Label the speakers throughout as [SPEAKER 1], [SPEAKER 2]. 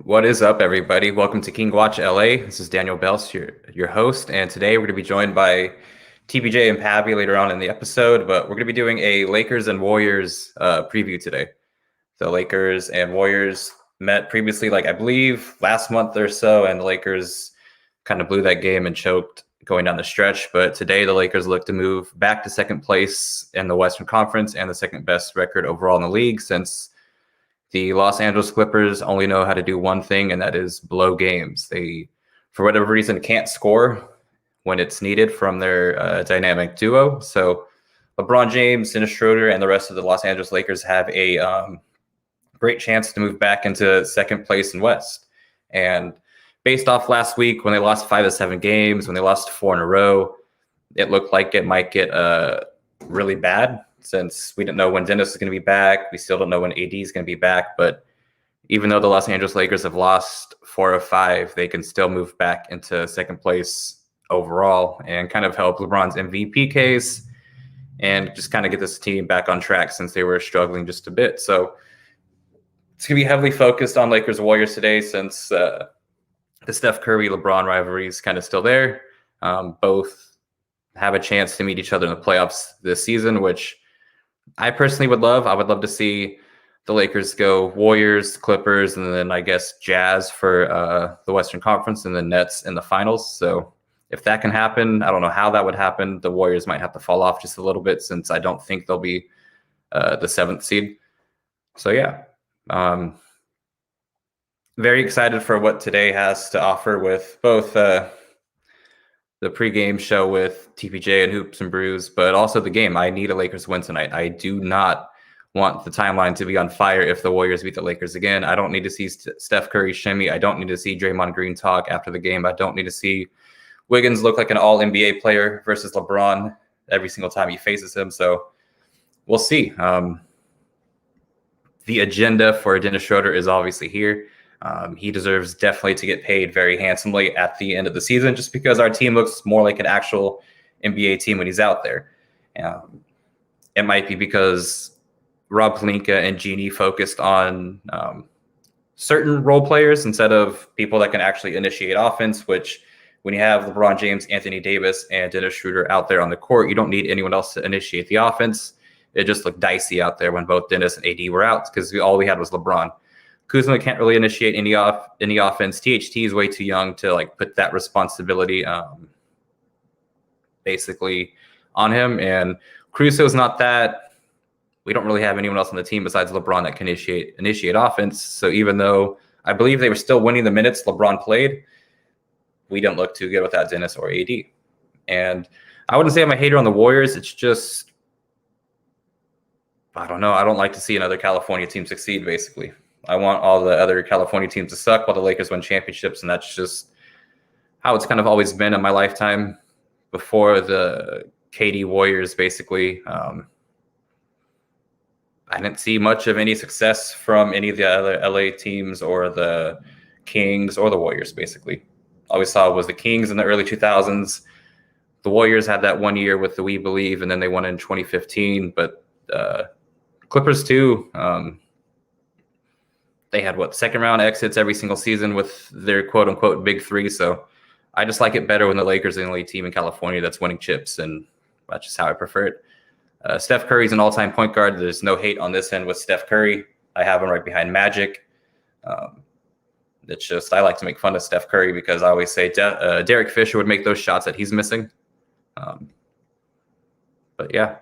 [SPEAKER 1] What is up, everybody? Welcome to King Watch LA. This is Daniel Beltz, your host, and today we're going to be joined by TPJ and Pappy later on in the episode, but we're going to be doing a Lakers and Warriors preview today. The Lakers and Warriors met previously, I believe, last month or so, and the Lakers kind of blew that game and choked going down the stretch, but today the Lakers look to move back to second place in the Western Conference and the second best record overall in the league since the Los Angeles Clippers only know how to do one thing, and that is blow games. They, for whatever reason, can't score when it's needed from their dynamic duo. So LeBron James, Dennis Schroeder, and the rest of the Los Angeles Lakers have a great chance to move back into second place in West. And based off last week, when they lost 5 of 7 games, when they lost 4 in a row, it looked like it might get really bad. Since we didn't know when Dennis is going to be back, we still don't know when AD is going to be back. But even though the Los Angeles Lakers have lost 4 of 5, they can still move back into second place overall and kind of help LeBron's MVP case and just kind of get this team back on track since they were struggling just a bit. So it's going to be heavily focused on Lakers Warriors today since the Steph Curry LeBron rivalry is kind of still there. Both have a chance to meet each other in the playoffs this season, which I personally would love. I would love to see the Lakers go Warriors, Clippers, and then I guess Jazz for the Western Conference and the Nets in the finals. So if that can happen, I don't know how that would happen. The Warriors might have to fall off just a little bit since I don't think they'll be the 7th seed. So yeah, very excited for what today has to offer with both the pregame show with TPJ and Hoops and Brews, but also the game. I need a Lakers win tonight. I do not want the timeline to be on fire if the Warriors beat the Lakers again. I don't need to see Steph Curry shimmy. I don't need to see Draymond Green talk after the game. I don't need to see Wiggins look like an all-NBA player versus LeBron every single time he faces him. So we'll see. The agenda for Dennis Schroeder is obviously here. He deserves definitely to get paid very handsomely at the end of the season just because our team looks more like an actual NBA team when he's out there. It might be because Rob Pelinka and Genie focused on certain role players instead of people that can actually initiate offense, which when you have LeBron James, Anthony Davis, and Dennis Schroeder out there on the court, you don't need anyone else to initiate the offense. It just looked dicey out there when both Dennis and AD were out because all we had was LeBron. Kuzma can't really initiate any offense. THT is way too young to put that responsibility basically on him. And Caruso is not that. We don't really have anyone else on the team besides LeBron that can initiate offense. So even though I believe they were still winning the minutes LeBron played, we didn't look too good without Dennis or AD. And I wouldn't say I'm a hater on the Warriors. It's just, I don't know. I don't like to see another California team succeed, basically. I want all the other California teams to suck while the Lakers win championships, and that's just how it's kind of always been in my lifetime before the KD Warriors, basically. I didn't see much of any success from any of the other LA teams or the Kings or the Warriors, basically. All we saw was the Kings in the early 2000s. The Warriors had that 1 year with the We Believe, and then they won in 2015, but Clippers too. They had second round exits every single season with their quote unquote big three. So I just like it better when the Lakers are the only team in California that's winning chips, and that's just how I prefer it. Steph Curry's an all-time point guard. There's no hate on this end with Steph Curry. I have him right behind Magic. It's just I like to make fun of Steph Curry because I always say Derek Fisher would make those shots that he's missing. But yeah.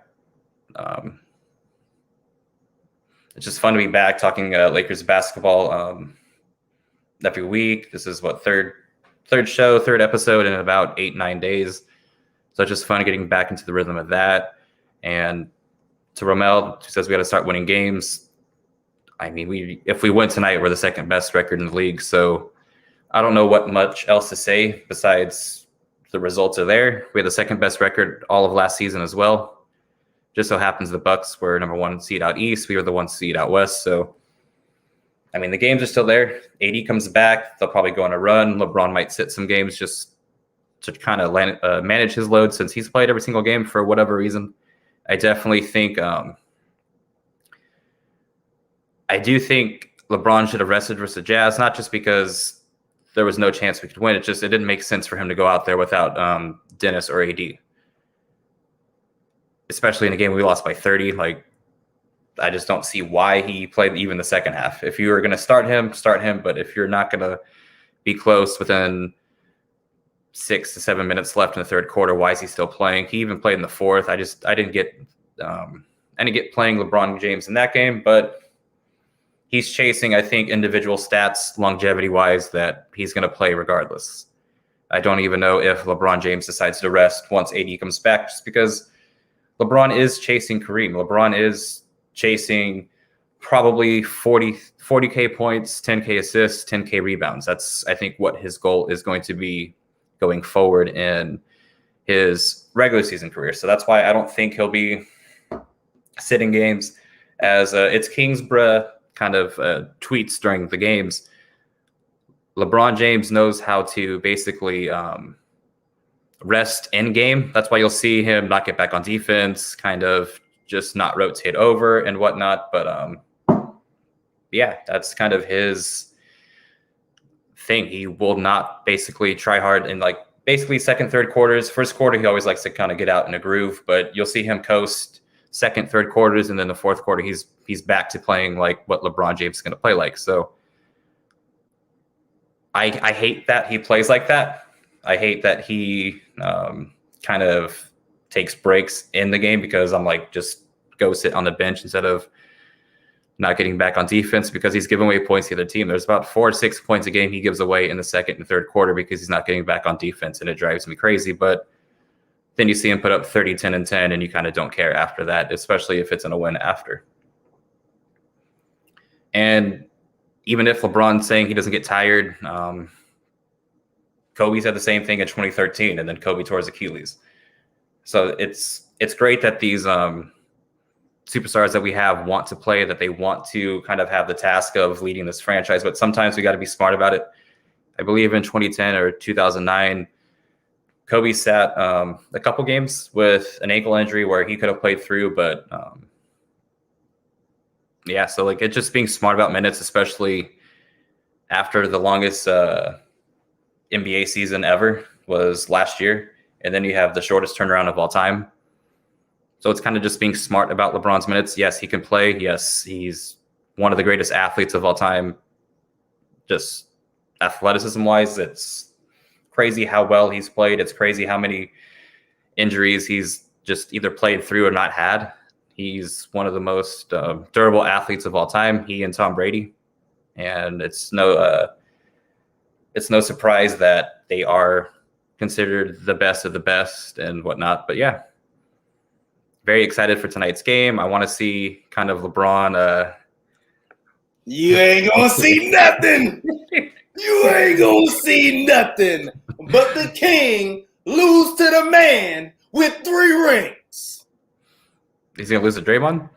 [SPEAKER 1] It's just fun to be back talking Lakers basketball every week. This is third episode in about 8-9 days. So it's just fun getting back into the rhythm of that. And to Romel, who says we got to start winning games. I mean, if we win tonight, we're the second best record in the league. So I don't know what much else to say besides the results are there. We had the second best record all of last season as well. Just so happens the Bucks were number 1 seed out east. We were the 1 seed out west. So, I mean, the games are still there. AD comes back. They'll probably go on a run. LeBron might sit some games just to kind of manage his load since he's played every single game for whatever reason. I definitely think I do think LeBron should have rested versus the Jazz, not just because there was no chance we could win. It didn't make sense for him to go out there without Dennis or AD. Especially in a game we lost by 30. Like, I just don't see why he played even the second half. If you were going to start him. But if you're not going to be close within 6 to 7 minutes left in the third quarter, why is he still playing? He even played in the fourth. I didn't get playing LeBron James in that game, but he's chasing, I think, individual stats longevity-wise that he's going to play regardless. I don't even know if LeBron James decides to rest once AD comes back, just because LeBron is chasing Kareem. LeBron is chasing probably 40K points, 10K assists, 10K rebounds. That's, I think, what his goal is going to be going forward in his regular season career. So that's why I don't think he'll be sitting games. As it's Kingsborough kind of tweets during the games, LeBron James knows how to basically rest in game. That's why you'll see him not get back on defense, kind of just not rotate over and whatnot. But yeah, that's kind of his thing. He will not basically try hard in basically second, third quarters. First quarter, he always likes to kind of get out in a groove, but you'll see him coast second, third quarters, and then the fourth quarter, he's back to playing like what LeBron James is going to play like. So I hate that he plays like that. I hate that he kind of takes breaks in the game, because I'm like, just go sit on the bench instead of not getting back on defense, because he's giving away points to the other team. There's about 4 or 6 points a game he gives away in the second and third quarter because he's not getting back on defense, and it drives me crazy. But then you see him put up 30, 10, and 10, and you kind of don't care after that, especially if it's in a win after. And even if LeBron's saying he doesn't get tired, Kobe said the same thing in 2013, and then Kobe tore his Achilles. So it's great that these superstars that we have want to play, that they want to kind of have the task of leading this franchise, but sometimes we got to be smart about it. I believe in 2010 or 2009, Kobe sat a couple games with an ankle injury where he could have played through, but yeah, so like it's just being smart about minutes, especially after the longest NBA season ever was last year, and then you have the shortest turnaround of all time. So it's kind of just being smart about LeBron's minutes. Yes, he can play. Yes, he's one of the greatest athletes of all time. Just athleticism-wise, it's crazy how well he's played. It's crazy how many injuries he's just either played through or not had. He's one of the most durable athletes of all time, he and Tom Brady. And it's no surprise that they are considered the best of the best and whatnot. But yeah, very excited for tonight's game. I want to see kind of LeBron.
[SPEAKER 2] You ain't gonna see nothing. You ain't gonna see nothing but the king lose to the man with 3 rings.
[SPEAKER 1] He's gonna lose to Draymond?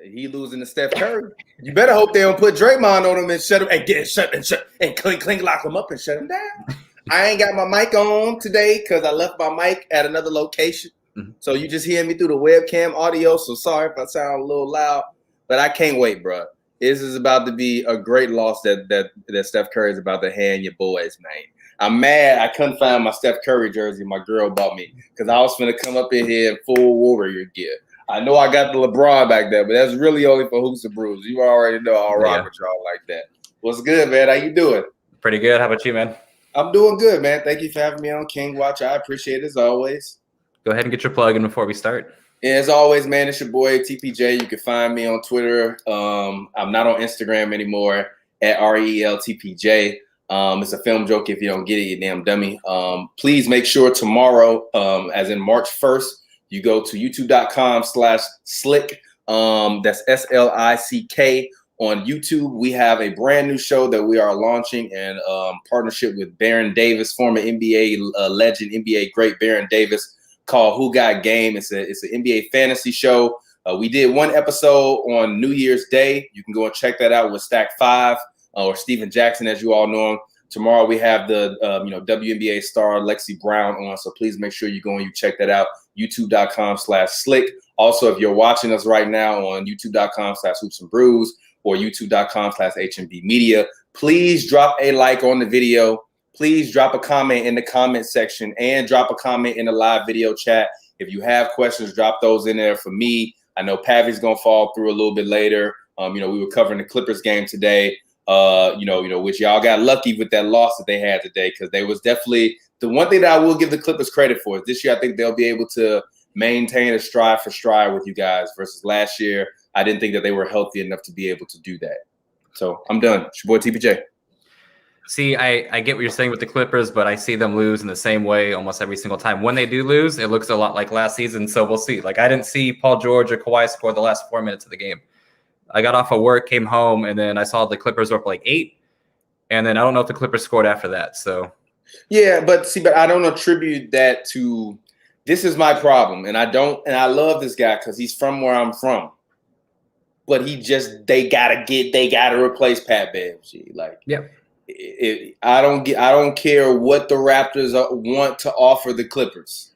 [SPEAKER 2] He losing to Steph Curry. You better hope they don't put Draymond on him and shut him and get shut and clink lock him up and shut him down. I ain't got my mic on today because I left my mic at another location. Mm-hmm. So you just hear me through the webcam audio. So sorry if I sound a little loud, but I can't wait, bro. This is about to be a great loss that Steph Curry is about to hand your boys, man. I'm mad I couldn't find my Steph Curry jersey my girl bought me because I was finna come up in here in full Warrior gear. I know I got the LeBron back there, but that's really only for Hoops and Brews. You already know I'll rock with y'all like that. What's good, man? How you doing?
[SPEAKER 1] Pretty good. How about you, man?
[SPEAKER 2] I'm doing good, man. Thank you for having me on King Watch. I appreciate it as always.
[SPEAKER 1] Go ahead and get your plug in before we start.
[SPEAKER 2] As always, man, it's your boy TPJ. You can find me on Twitter. I'm not on Instagram anymore at RELTPJ. It's a film joke. If you don't get it, you damn dummy. Please make sure tomorrow, as in March 1st, you go to youtube.com/slick. That's SLICK on YouTube. We have a brand new show that we are launching in partnership with Baron Davis, former NBA legend, NBA great Baron Davis, called Who Got Game. It's an NBA fantasy show. We did one episode on New Year's Day. You can go and check that out with Stack 5 or Steven Jackson, as you all know him. Tomorrow we have the WNBA star Lexi Brown on, so please make sure you go and you check that out. YouTube.com/slick. Also, if you're watching us right now on YouTube.com/hoops and brews or YouTube.com/HNB Media, please drop a like on the video. Please drop a comment in the comment section and drop a comment in the live video chat. If you have questions, drop those in there for me. I know Pavy's gonna fall through a little bit later. We were covering the Clippers game today. Which y'all got lucky with that loss that they had today, because they was definitely the one thing that I will give the Clippers credit for is this year I think they'll be able to maintain a stride for stride with you guys versus last year. I didn't think that they were healthy enough to be able to do that. So I'm done. It's your boy TPJ.
[SPEAKER 1] See, I get what you're saying with the Clippers, but I see them lose in the same way almost every single time. When they do lose, it looks a lot like last season, so we'll see. Like, I didn't see Paul George or Kawhi score the last 4 minutes of the game. I got off of work, came home, and then I saw the Clippers were up like 8, and then I don't know if the Clippers scored after that. So,
[SPEAKER 2] yeah, but I don't attribute that to. This is my problem, and I love this guy because he's from where I'm from, but they gotta replace Pat Bev. Like, yeah. I don't care what the Raptors want to offer the Clippers.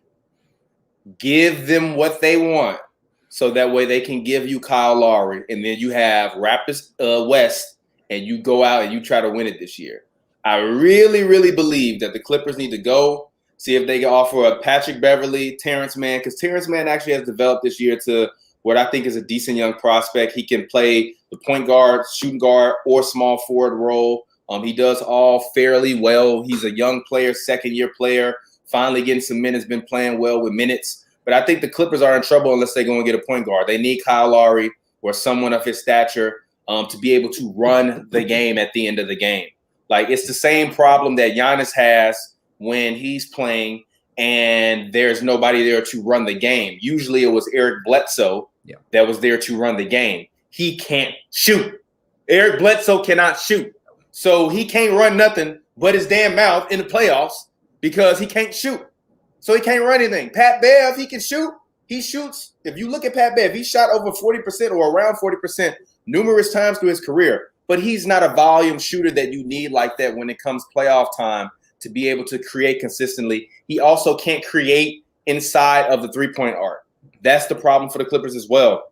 [SPEAKER 2] Give them what they want, so that way they can give you Kyle Lowry, and then you have Raptors West, and you go out and you try to win it this year. I really, really believe that the Clippers need to go see if they can offer a Patrick Beverley, Terrence Mann, because Terrence Mann actually has developed this year to what I think is a decent young prospect. He can play the point guard, shooting guard, or small forward role. He does all fairly well. He's a young player, second-year player, finally getting some minutes, been playing well with minutes. But I think the Clippers are in trouble unless they go and get a point guard. They need Kyle Lowry or someone of his stature to be able to run the game at the end of the game. Like, it's the same problem that Giannis has when he's playing and there's nobody there to run the game. Usually it was Eric Bledsoe that was there to run the game. He can't shoot. Eric Bledsoe cannot shoot. So he can't run nothing but his damn mouth in the playoffs because he can't shoot. So he can't run anything. Pat Bev, he can shoot. He shoots. If you look at Pat Bev, he shot over 40% or around 40% numerous times through his career. But he's not a volume shooter that you need like that when it comes playoff time to be able to create consistently. He also can't create inside of the three-point arc. That's the problem for the Clippers as well.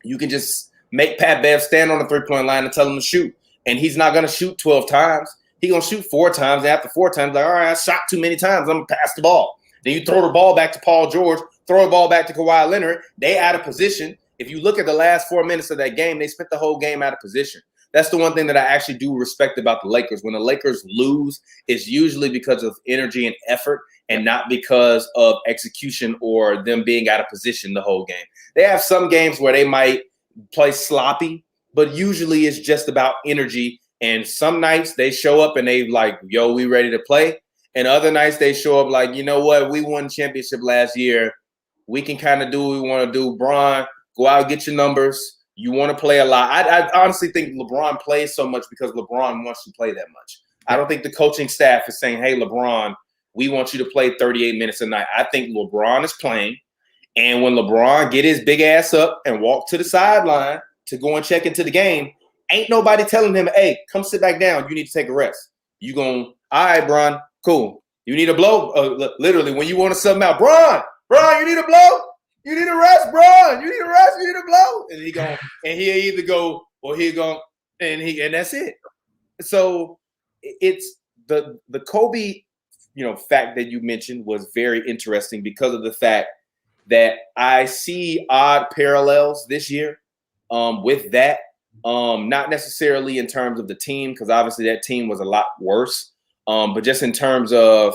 [SPEAKER 2] You can just make Pat Bev stand on the three-point line and tell him to shoot. And he's not going to shoot 12 times. He's going to shoot 4 times. And after 4 times, like, all right, I shot too many times. I'm going to pass the ball. Then you throw the ball back to Paul George, throw the ball back to Kawhi Leonard. They out of position. If you look at the last 4 minutes of that game, they spent the whole game out of position. That's the one thing that I actually do respect about the Lakers. When the Lakers lose, it's usually because of energy and effort and not because of execution or them being out of position the whole game. They have some games where they might play sloppy, but usually it's just about energy. And some nights they show up and they like, yo, we ready to play. And other nights they show up like, you know what, we won the championship last year. We can kind of do what we want to do. Bron, go out and get your numbers. You want to play a lot. I honestly think LeBron plays so much because LeBron wants to play that much. I don't think the coaching staff is saying, hey, LeBron, we want you to play 38 minutes a night. I think LeBron is playing. And when LeBron get his big ass up and walk to the sideline to go and check into the game, ain't nobody telling him, hey, come sit back down. You need to take a rest. You going, all right, Bron, cool. You need a blow? Literally, when you want to sub him out, Bron, you need a blow? You need a rest, Bron. You need a rest. You need a blow. And he go, and he'll either go or he'll go, and that's it. So it's the Kobe, fact that you mentioned was very interesting because of the fact that I see odd parallels this year with that. Not necessarily in terms of the team, because obviously that team was a lot worse. But just in terms of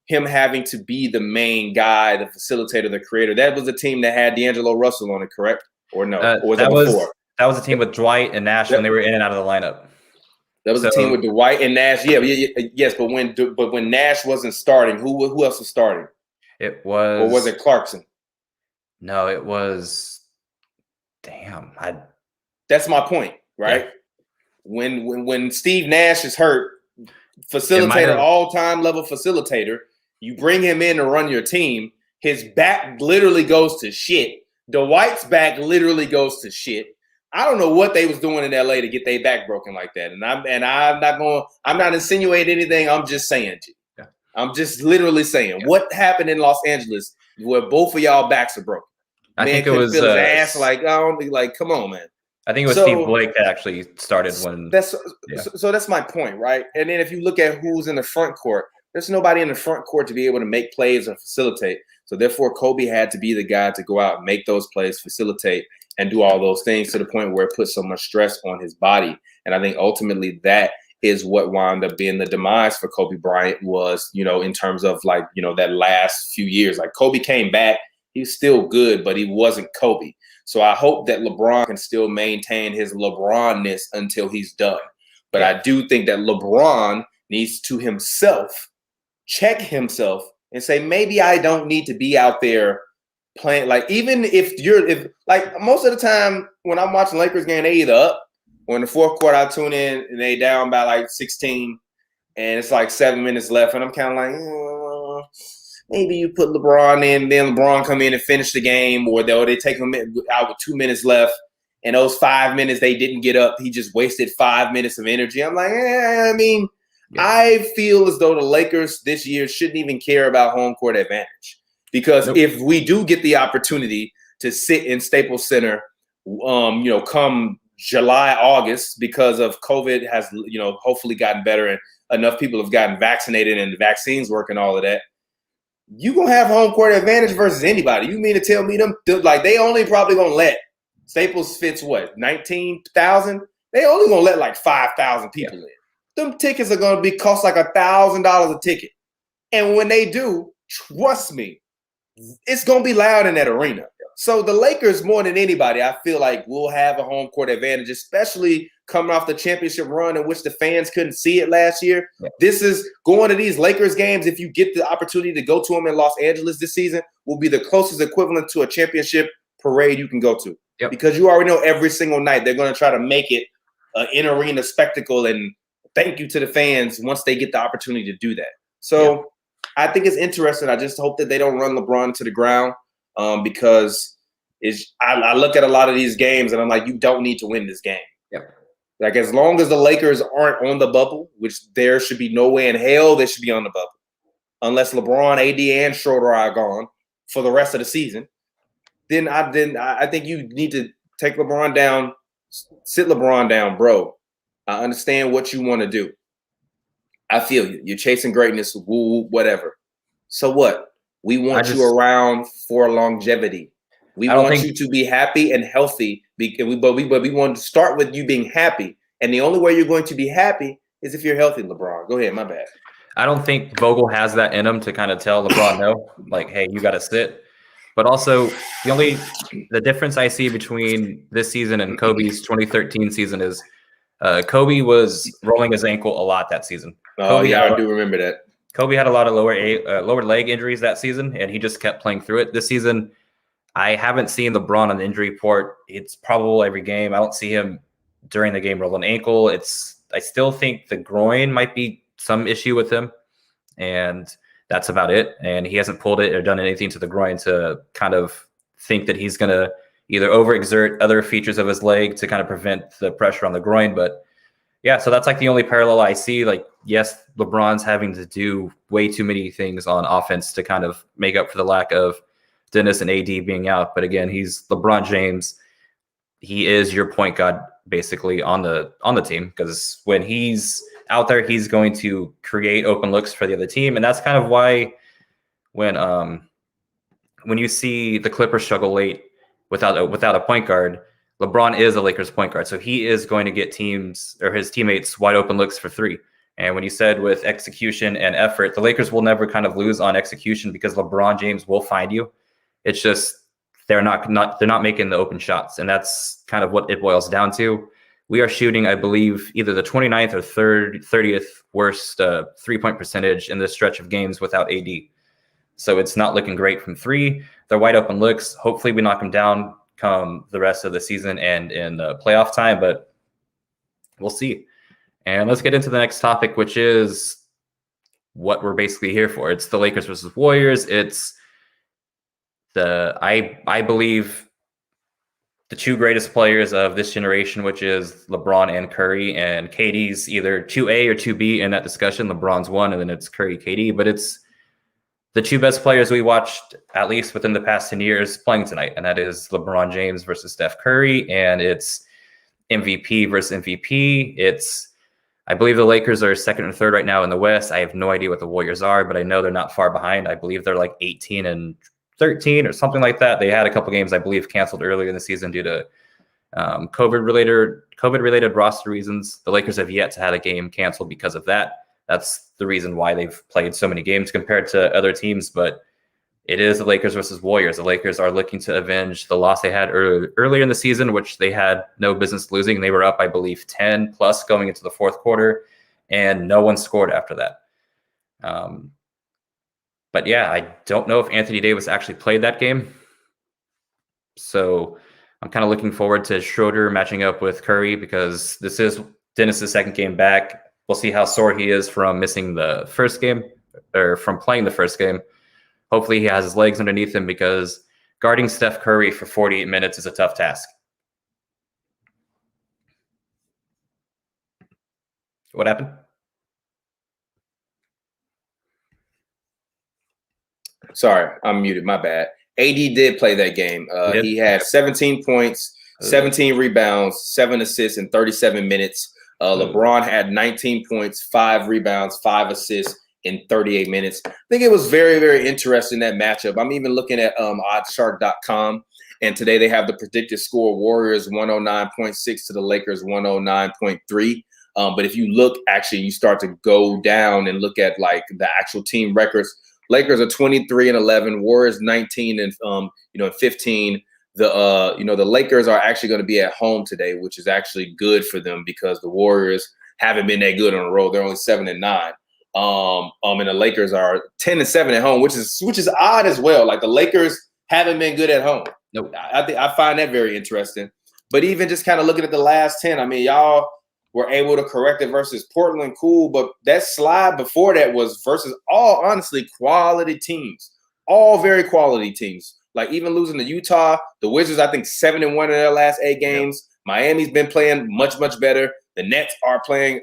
[SPEAKER 2] him having to be the main guy, the facilitator, the creator. That was the team that had D'Angelo Russell on it, correct? Or no? Or was that before?
[SPEAKER 1] That was a team with Dwight and Nash when they were in and out of the lineup.
[SPEAKER 2] That was a team with Dwight and Nash. Yes, but when Nash wasn't starting, who else was starting?
[SPEAKER 1] It was,
[SPEAKER 2] or was it Clarkson?
[SPEAKER 1] No, it was. Damn,
[SPEAKER 2] that's my point, right? Yeah. When Steve Nash is hurt, facilitator, all-time level facilitator, you bring him in to run your team. His back literally goes to shit. Dwight's back literally goes to shit. I don't know what they was doing in LA to get their back broken like that. And I'm not insinuating anything. I'm just saying. Yeah. I'm just literally saying what happened in Los Angeles where both of y'all backs are broken.
[SPEAKER 1] I think it was
[SPEAKER 2] feel his ass like come on, man.
[SPEAKER 1] I think it was Steve Blake that actually started when.
[SPEAKER 2] So that's my point, right? And then if you look at who's in the front court, there's nobody in the front court to be able to make plays or facilitate. So therefore, Kobe had to be the guy to go out and make those plays, facilitate, and do all those things to the point where it put so much stress on his body. And I think ultimately that is what wound up being the demise for Kobe Bryant was, in terms of that last few years. Like Kobe came back, he's still good, but he wasn't Kobe. So I hope that LeBron can still maintain his LeBron-ness until he's done. But I do think that LeBron needs to himself check himself and say, maybe I don't need to be out there playing. Like, even if most of the time when I'm watching Lakers game, they either up or in the fourth quarter, I tune in and they down by 16 and it's 7 minutes left. And I'm kind of maybe you put LeBron in, then LeBron come in and finish the game, or they take him out with 2 minutes left. And those 5 minutes they didn't get up, he just wasted 5 minutes of energy. I'm like, I feel as though the Lakers this year shouldn't even care about home court advantage. Because if we do get the opportunity to sit in Staples Center, come July, August, because of COVID has, hopefully gotten better and enough people have gotten vaccinated and the vaccines work and all of that, you going to have home court advantage versus anybody. You mean to tell me they only probably going to let Staples fits 19,000? They only going to let 5,000 people in. Them tickets are going to cost $1,000 a ticket. And when they do, trust me, it's going to be loud in that arena. So the Lakers, more than anybody, I feel like will have a home court advantage, especially coming off the championship run in which the fans couldn't see it last year. Yeah. This is going to these Lakers games. If you get the opportunity to go to them in Los Angeles this season, will be the closest equivalent to a championship parade you can go to. Yep. Because you already know every single night they're going to try to make it an in-arena spectacle, and thank you to the fans once they get the opportunity to do that. So I think it's interesting. I just hope that they don't run LeBron to the ground because I look at a lot of these games and I'm like, you don't need to win this game. Yep. As long as the Lakers aren't on the bubble, which there should be no way in hell they should be on the bubble, unless LeBron, AD, and Schroeder are gone for the rest of the season, then I think you need to take LeBron down, sit LeBron down, bro. I understand what you want to do. I feel you. You're chasing greatness, woo, whatever. So what? We want you around for longevity. We want you to be happy and healthy. But we want to start with you being happy. And the only way you're going to be happy is if you're healthy, LeBron. Go ahead. My bad.
[SPEAKER 1] I don't think Vogel has that in him to kind of tell LeBron no, hey, you got to sit. But also, the difference I see between this season and Kobe's 2013 season is Kobe was rolling his ankle a lot that season.
[SPEAKER 2] Oh, I do remember that.
[SPEAKER 1] Kobe had a lot of lower leg injuries that season, and he just kept playing through it. This season, I haven't seen LeBron on the injury report. It's probable every game. I don't see him during the game roll an ankle. I still think the groin might be some issue with him, and that's about it. And he hasn't pulled it or done anything to the groin to kind of think that he's going to either overexert other features of his leg to kind of prevent the pressure on the groin. But yeah, so that's the only parallel I see. Yes, LeBron's having to do way too many things on offense to kind of make up for the lack of Dennis and AD being out. But again, he's LeBron James. He is your point guard basically on the team, because when he's out there, he's going to create open looks for the other team. And that's kind of why when you see the Clippers struggle late without a point guard, LeBron is the Lakers point guard. So he is going to get teams or his teammates wide open looks for three. And when you said with execution and effort, the Lakers will never kind of lose on execution because LeBron James will find you. It's just they're not making the open shots, and that's kind of what it boils down to. We are shooting, I believe, either the 29th or 30th worst 3-point percentage in this stretch of games without AD. So it's not looking great from three. They're wide open looks. Hopefully we knock them down come the rest of the season and in playoff time, but we'll see. And let's get into the next topic, which is what we're basically here for. It's the Lakers versus Warriors. It's I believe the two greatest players of this generation, which is LeBron and Curry, and KD's either 2A or 2B in that discussion. LeBron's 1, and then it's Curry, KD. But it's the two best players we watched, at least within the past 10 years, playing tonight, and that is LeBron James versus Steph Curry, and it's MVP versus MVP. I believe the Lakers are second and third right now in the West. I have no idea what the Warriors are, but I know they're not far behind. I believe they're like 18 and 13 or something like that. They had a couple games, I believe, canceled earlier in the season due to COVID-related roster reasons. The Lakers have yet to have a game canceled because of that. That's the reason why they've played so many games compared to other teams. But it is the Lakers versus Warriors. The Lakers are looking to avenge the loss they had earlier in the season, which they had no business losing. They were up, I believe, 10 plus going into the fourth quarter, and no one scored after that. But yeah, I don't know if Anthony Davis actually played that game. So I'm kind of looking forward to Schroeder matching up with Curry because this is Dennis's second game back. We'll see how sore he is from missing the first game or from playing the first game. Hopefully he has his legs underneath him because guarding Steph Curry for 48 minutes is a tough task. What happened?
[SPEAKER 2] Sorry, I'm muted. My bad. AD did play that game. He had 17 points, 17 rebounds, 7 assists in 37 minutes. LeBron had 19 points, 5 rebounds, 5 assists in 38 minutes. I think it was very, very interesting, that matchup. I'm even looking at oddshark.com, and today they have the predicted score: Warriors 109.6 to the Lakers 109.3. But if you look, actually, you start to go down and look at like the actual team records. Lakers are 23-11, Warriors 19 and 15. The Lakers are actually going to be at home today, which is actually good for them because the Warriors haven't been that good on the road. They're only 7-9. And the Lakers are 10-7 at home, which is odd as well. Like the Lakers haven't been good at home.
[SPEAKER 1] Nope.
[SPEAKER 2] I find that very interesting. But even just kind of looking at the last 10, I mean, y'all were able to correct it versus Portland, cool. But that slide before that was versus all, honestly, quality teams. All very quality teams. Like even losing to Utah, the Wizards, I think 7-1 in their last 8 games. Yep. Miami's been playing much, much better. The Nets are playing,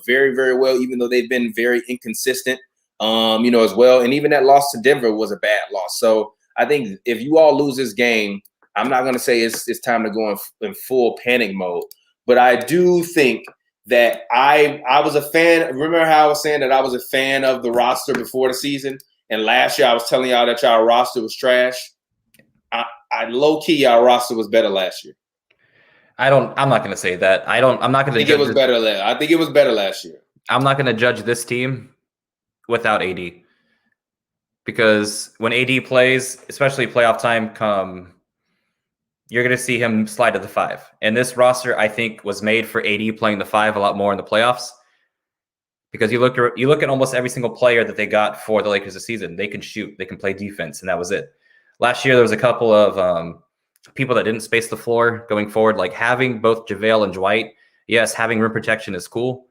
[SPEAKER 2] very, very well, even though they've been very inconsistent, as well. And even that loss to Denver was a bad loss. So I think if you all lose this game, I'm not going to say it's time to go in full panic mode. But I do think that I was a fan. Remember how I was saying that I was a fan of the roster before the season? And last year I was telling y'all that y'all roster was trash. I low-key, y'all roster was better last year.
[SPEAKER 1] I'm not going to say that. I'm not going to
[SPEAKER 2] think it was better. I think it was better last year.
[SPEAKER 1] I'm not going to judge this team without AD. Because when AD plays, especially playoff time you're going to see him slide to the 5. And this roster, I think, was made for AD playing the 5 a lot more in the playoffs. Because you look at almost every single player that they got for the Lakers this season. They can shoot, they can play defense, and that was it. Last year, there was a couple of people that didn't space the floor going forward, like having both JaVale and Dwight. Yes, having rim protection is cool.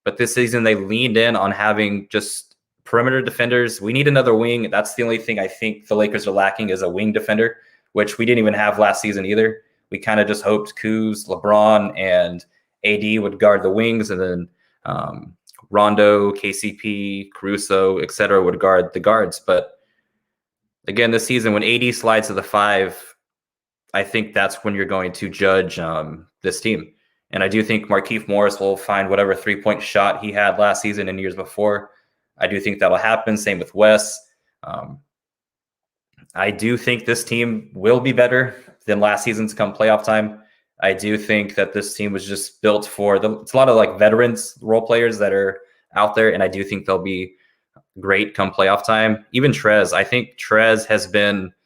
[SPEAKER 1] But this season, they leaned in on having just perimeter defenders. We need another wing. That's the only thing I think the Lakers are lacking is a wing defender, which we didn't even have last season either. We kind of just hoped Kuz, LeBron, and AD would guard the wings, and then Rondo, KCP, Caruso, etc. would guard the guards. But again, this season, when AD slides to the 5, I think that's when you're going to judge this team. And I do think Markieff Morris will find whatever 3-point shot he had last season and years before. I do think that'll happen. Same with Wes. I do think this team will be better than last season's come playoff time. I do think that this team was just built for it's a lot of like veterans role players that are out there, and I do think they'll be great come playoff time. Even Trez, I think Trez has been –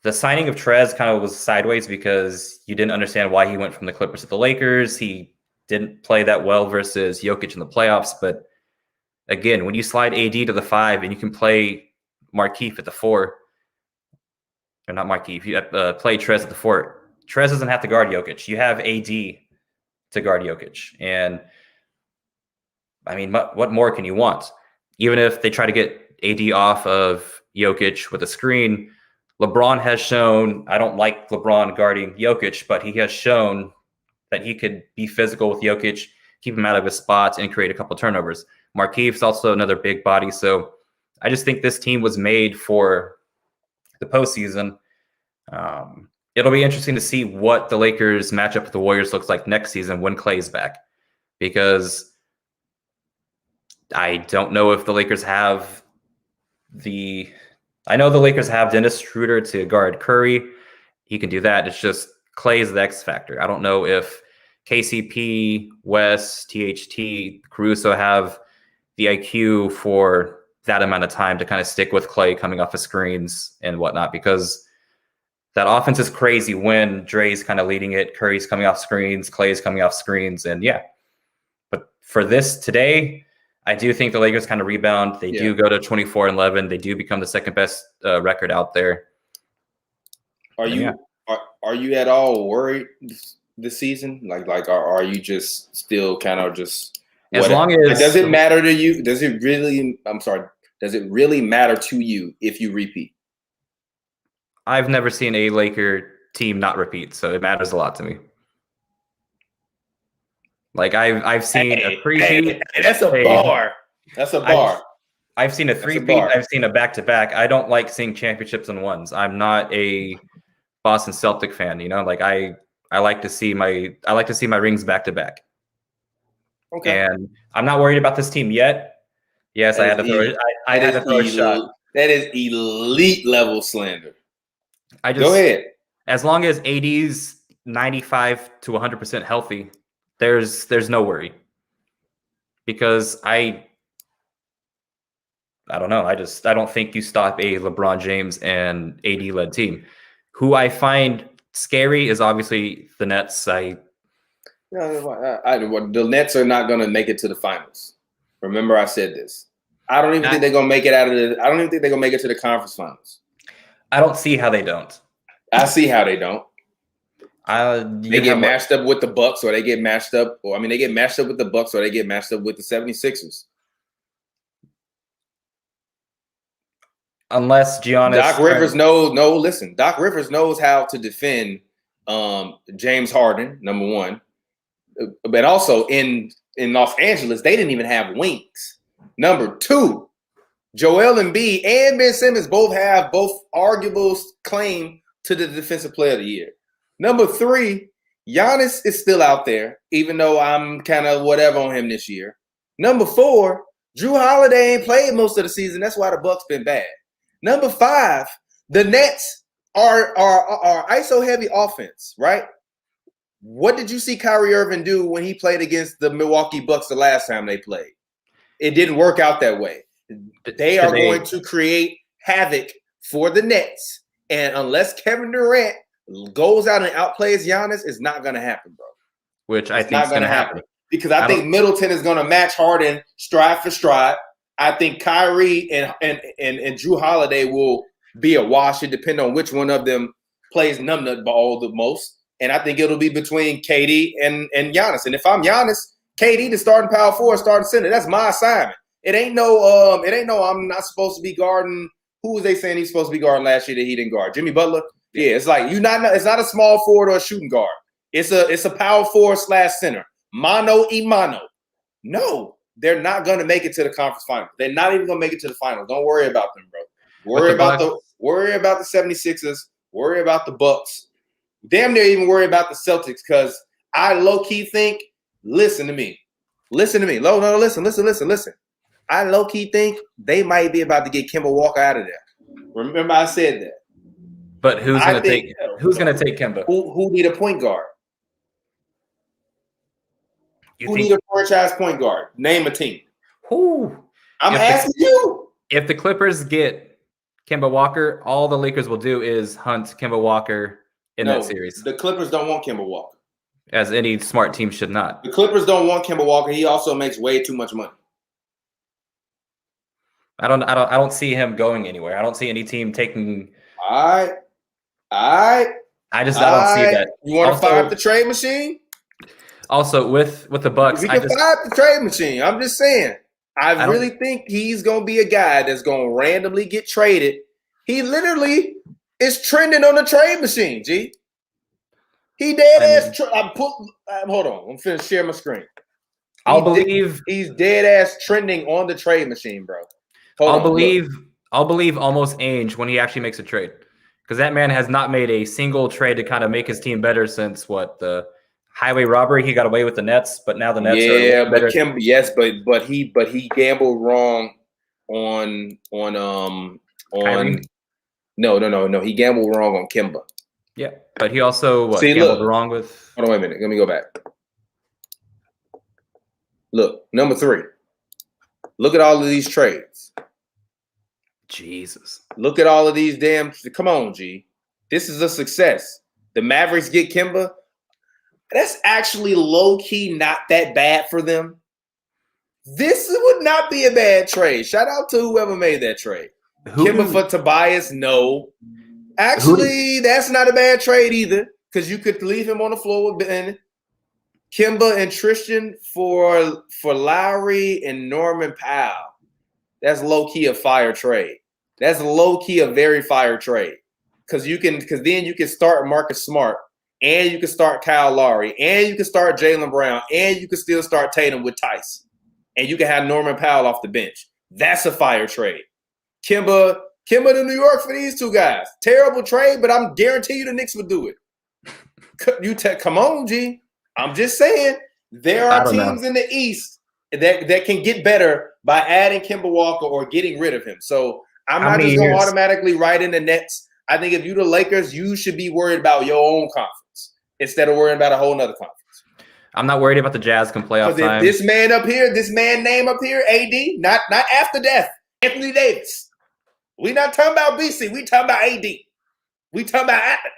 [SPEAKER 1] the signing of Trez kind of was sideways because you didn't understand why he went from the Clippers to the Lakers. He didn't play that well versus Jokic in the playoffs. But again, when you slide AD to the 5 and you can play Markieff at the 4, or not Markieff, you play Trez at the 4. Trez doesn't have to guard Jokic. You have AD to guard Jokic. And I mean, what more can you want? Even if they try to get AD off of Jokic with a screen, LeBron has shown, I don't like LeBron guarding Jokic, but he has shown that he could be physical with Jokic, keep him out of his spots, and create a couple turnovers. Markieff's also another big body. So I just think this team was made for the postseason. It'll be interesting to see what the Lakers matchup with the Warriors looks like next season when Klay's back, because I don't know if the Lakers have I know the Lakers have Dennis Schroeder to guard Curry. He can do that. It's just Klay's the X factor. I don't know if KCP, West, THT, Caruso have the IQ for that amount of time to kind of stick with Klay coming off of screens and whatnot, because that offense is crazy when Dre's kind of leading it. Curry's coming off screens, Klay's coming off screens, and yeah. But for this today, I do think the Lakers kind of rebound. They do go to 24-11. They do become the second best record out there.
[SPEAKER 2] Are you at all worried this season? Like are you just still kind of just
[SPEAKER 1] as long as
[SPEAKER 2] does it matter to you? Does it really matter to you if you repeat?
[SPEAKER 1] I've never seen a Laker team not repeat, so it matters a lot to me. Like I've seen a preview.
[SPEAKER 2] That's a bar. That's a bar.
[SPEAKER 1] I've seen a three-peat. I've seen a back-to-back. I don't like seeing championships in ones. I'm not a Boston Celtic fan. Like I like to see my rings back-to-back. Okay. And I'm not worried about this team yet. Yes, I had to throw a shot.
[SPEAKER 2] That is elite level slander.
[SPEAKER 1] Go ahead. As long as AD's 95 to 100% healthy, there's no worry, because I don't know. I don't think you stop a LeBron James and AD led team. Who I find scary is obviously the Nets. The
[SPEAKER 2] Nets are not going to make it to the finals. Remember, I said this. I don't even think they're going to make it I don't even think they're going to make it to the conference finals.
[SPEAKER 1] I don't see how they don't.
[SPEAKER 2] I see how they don't. They get matched up with the Bucks, or they get matched up, they get matched up with the Bucks, or they get matched up with the 76ers.
[SPEAKER 1] Unless Giannis.
[SPEAKER 2] Doc Rivers knows how to defend James Harden, number one. But also in Los Angeles, they didn't even have wings. Number two, Joel Embiid and Ben Simmons both arguable claim to the Defensive Player of the Year. Number three, Giannis is still out there, even though I'm kind of whatever on him this year. Number four, Jrue Holiday ain't played most of the season. That's why the Bucks been bad. Number five, the Nets are ISO heavy offense, right? What did you see Kyrie Irving do when he played against the Milwaukee Bucks the last time they played? It didn't work out that way. They are going to create havoc for the Nets, and unless Kevin Durant goes out and outplays Giannis, it's not going to happen, bro.
[SPEAKER 1] Which I think is going to happen.
[SPEAKER 2] Because I think Middleton is going to match Harden stride for stride. I think Kyrie and Jrue Holiday will be a wash. It depends on which one of them plays numbnut ball the most. And I think it'll be between KD and Giannis. And if I'm Giannis, KD the starting power forward, starting center. That's my assignment. It ain't no I'm not supposed to be guarding. Who was they saying he's supposed to be guarding last year that he didn't guard? Jimmy Butler? Yeah, it's like it's not a small forward or a shooting guard. It's a power forward / center. Mano y mano. No, they're not going to make it to the conference finals. They're not even going to make it to the finals. Don't worry about them, bro. Worry about the 76ers. Worry about the Bucks. Damn near even worry about the Celtics, because I low-key think, listen to me. Listen. I low-key think they might be about to get Kemba Walker out of there. Remember I said that.
[SPEAKER 1] But who's going to take Kemba?
[SPEAKER 2] Who need a point guard? Who need a franchise point guard? Name a team.
[SPEAKER 1] Who?
[SPEAKER 2] I'm asking you.
[SPEAKER 1] If the Clippers get Kemba Walker, all the Lakers will do is hunt Kemba Walker in that series.
[SPEAKER 2] The Clippers don't want Kemba Walker.
[SPEAKER 1] As any smart team should not.
[SPEAKER 2] The Clippers don't want Kemba Walker. He also makes way too much money.
[SPEAKER 1] I don't see him going anywhere. I don't see any team taking.
[SPEAKER 2] All right. I don't see that. You want to fire up the trade machine?
[SPEAKER 1] Also, with the Bucks,
[SPEAKER 2] we can fire up the trade machine. I'm just saying. I really think he's gonna be a guy that's gonna randomly get traded. He literally is trending on the trade machine. G. He dead ass. Hold on. I'm finna share my screen. He's dead ass trending on the trade machine, bro.
[SPEAKER 1] I'll believe almost Ainge when he actually makes a trade, because that man has not made a single trade to kind of make his team better since the highway robbery. He got away with the Nets, but now the Nets are better.
[SPEAKER 2] But he gambled wrong on
[SPEAKER 1] Kyrie?
[SPEAKER 2] No. He gambled wrong on Kemba.
[SPEAKER 1] Yeah, but he also gambled wrong with.
[SPEAKER 2] Hold on, wait a minute. Let me go back. Look, number 3. Look at all of these trades.
[SPEAKER 1] Jesus.
[SPEAKER 2] Look at all of these damn. Come on, G. This is a success. The Mavericks get Kemba. That's actually low-key not that bad for them. This would not be a bad trade. Shout out to whoever made that trade. Kemba for Tobias, no. Actually, that's not a bad trade either, because you could leave him on the floor with Ben. Kemba and Tristan for Lowry and Norman Powell. That's low-key a fire trade. That's low-key a very fire trade. Because then you can start Marcus Smart, and you can start Kyle Lowry, and you can start Jaylen Brown, and you can still start Tatum with Tice. And you can have Norman Powell off the bench. That's a fire trade. Kemba to New York for these two guys. Terrible trade, but I'm guarantee you the Knicks would do it. Come on, G. I'm just saying there are teams in the East that can get better by adding Kemba Walker or getting rid of him. So I'm not just going to automatically write in the Nets. I think if you're the Lakers, you should be worried about your own conference instead of worrying about a whole nother conference.
[SPEAKER 1] I'm not worried about the Jazz come playoff time.
[SPEAKER 2] This man name up here, AD, not after death, Anthony Davis. We not talking about BC. We talking about AD. We talking about after death.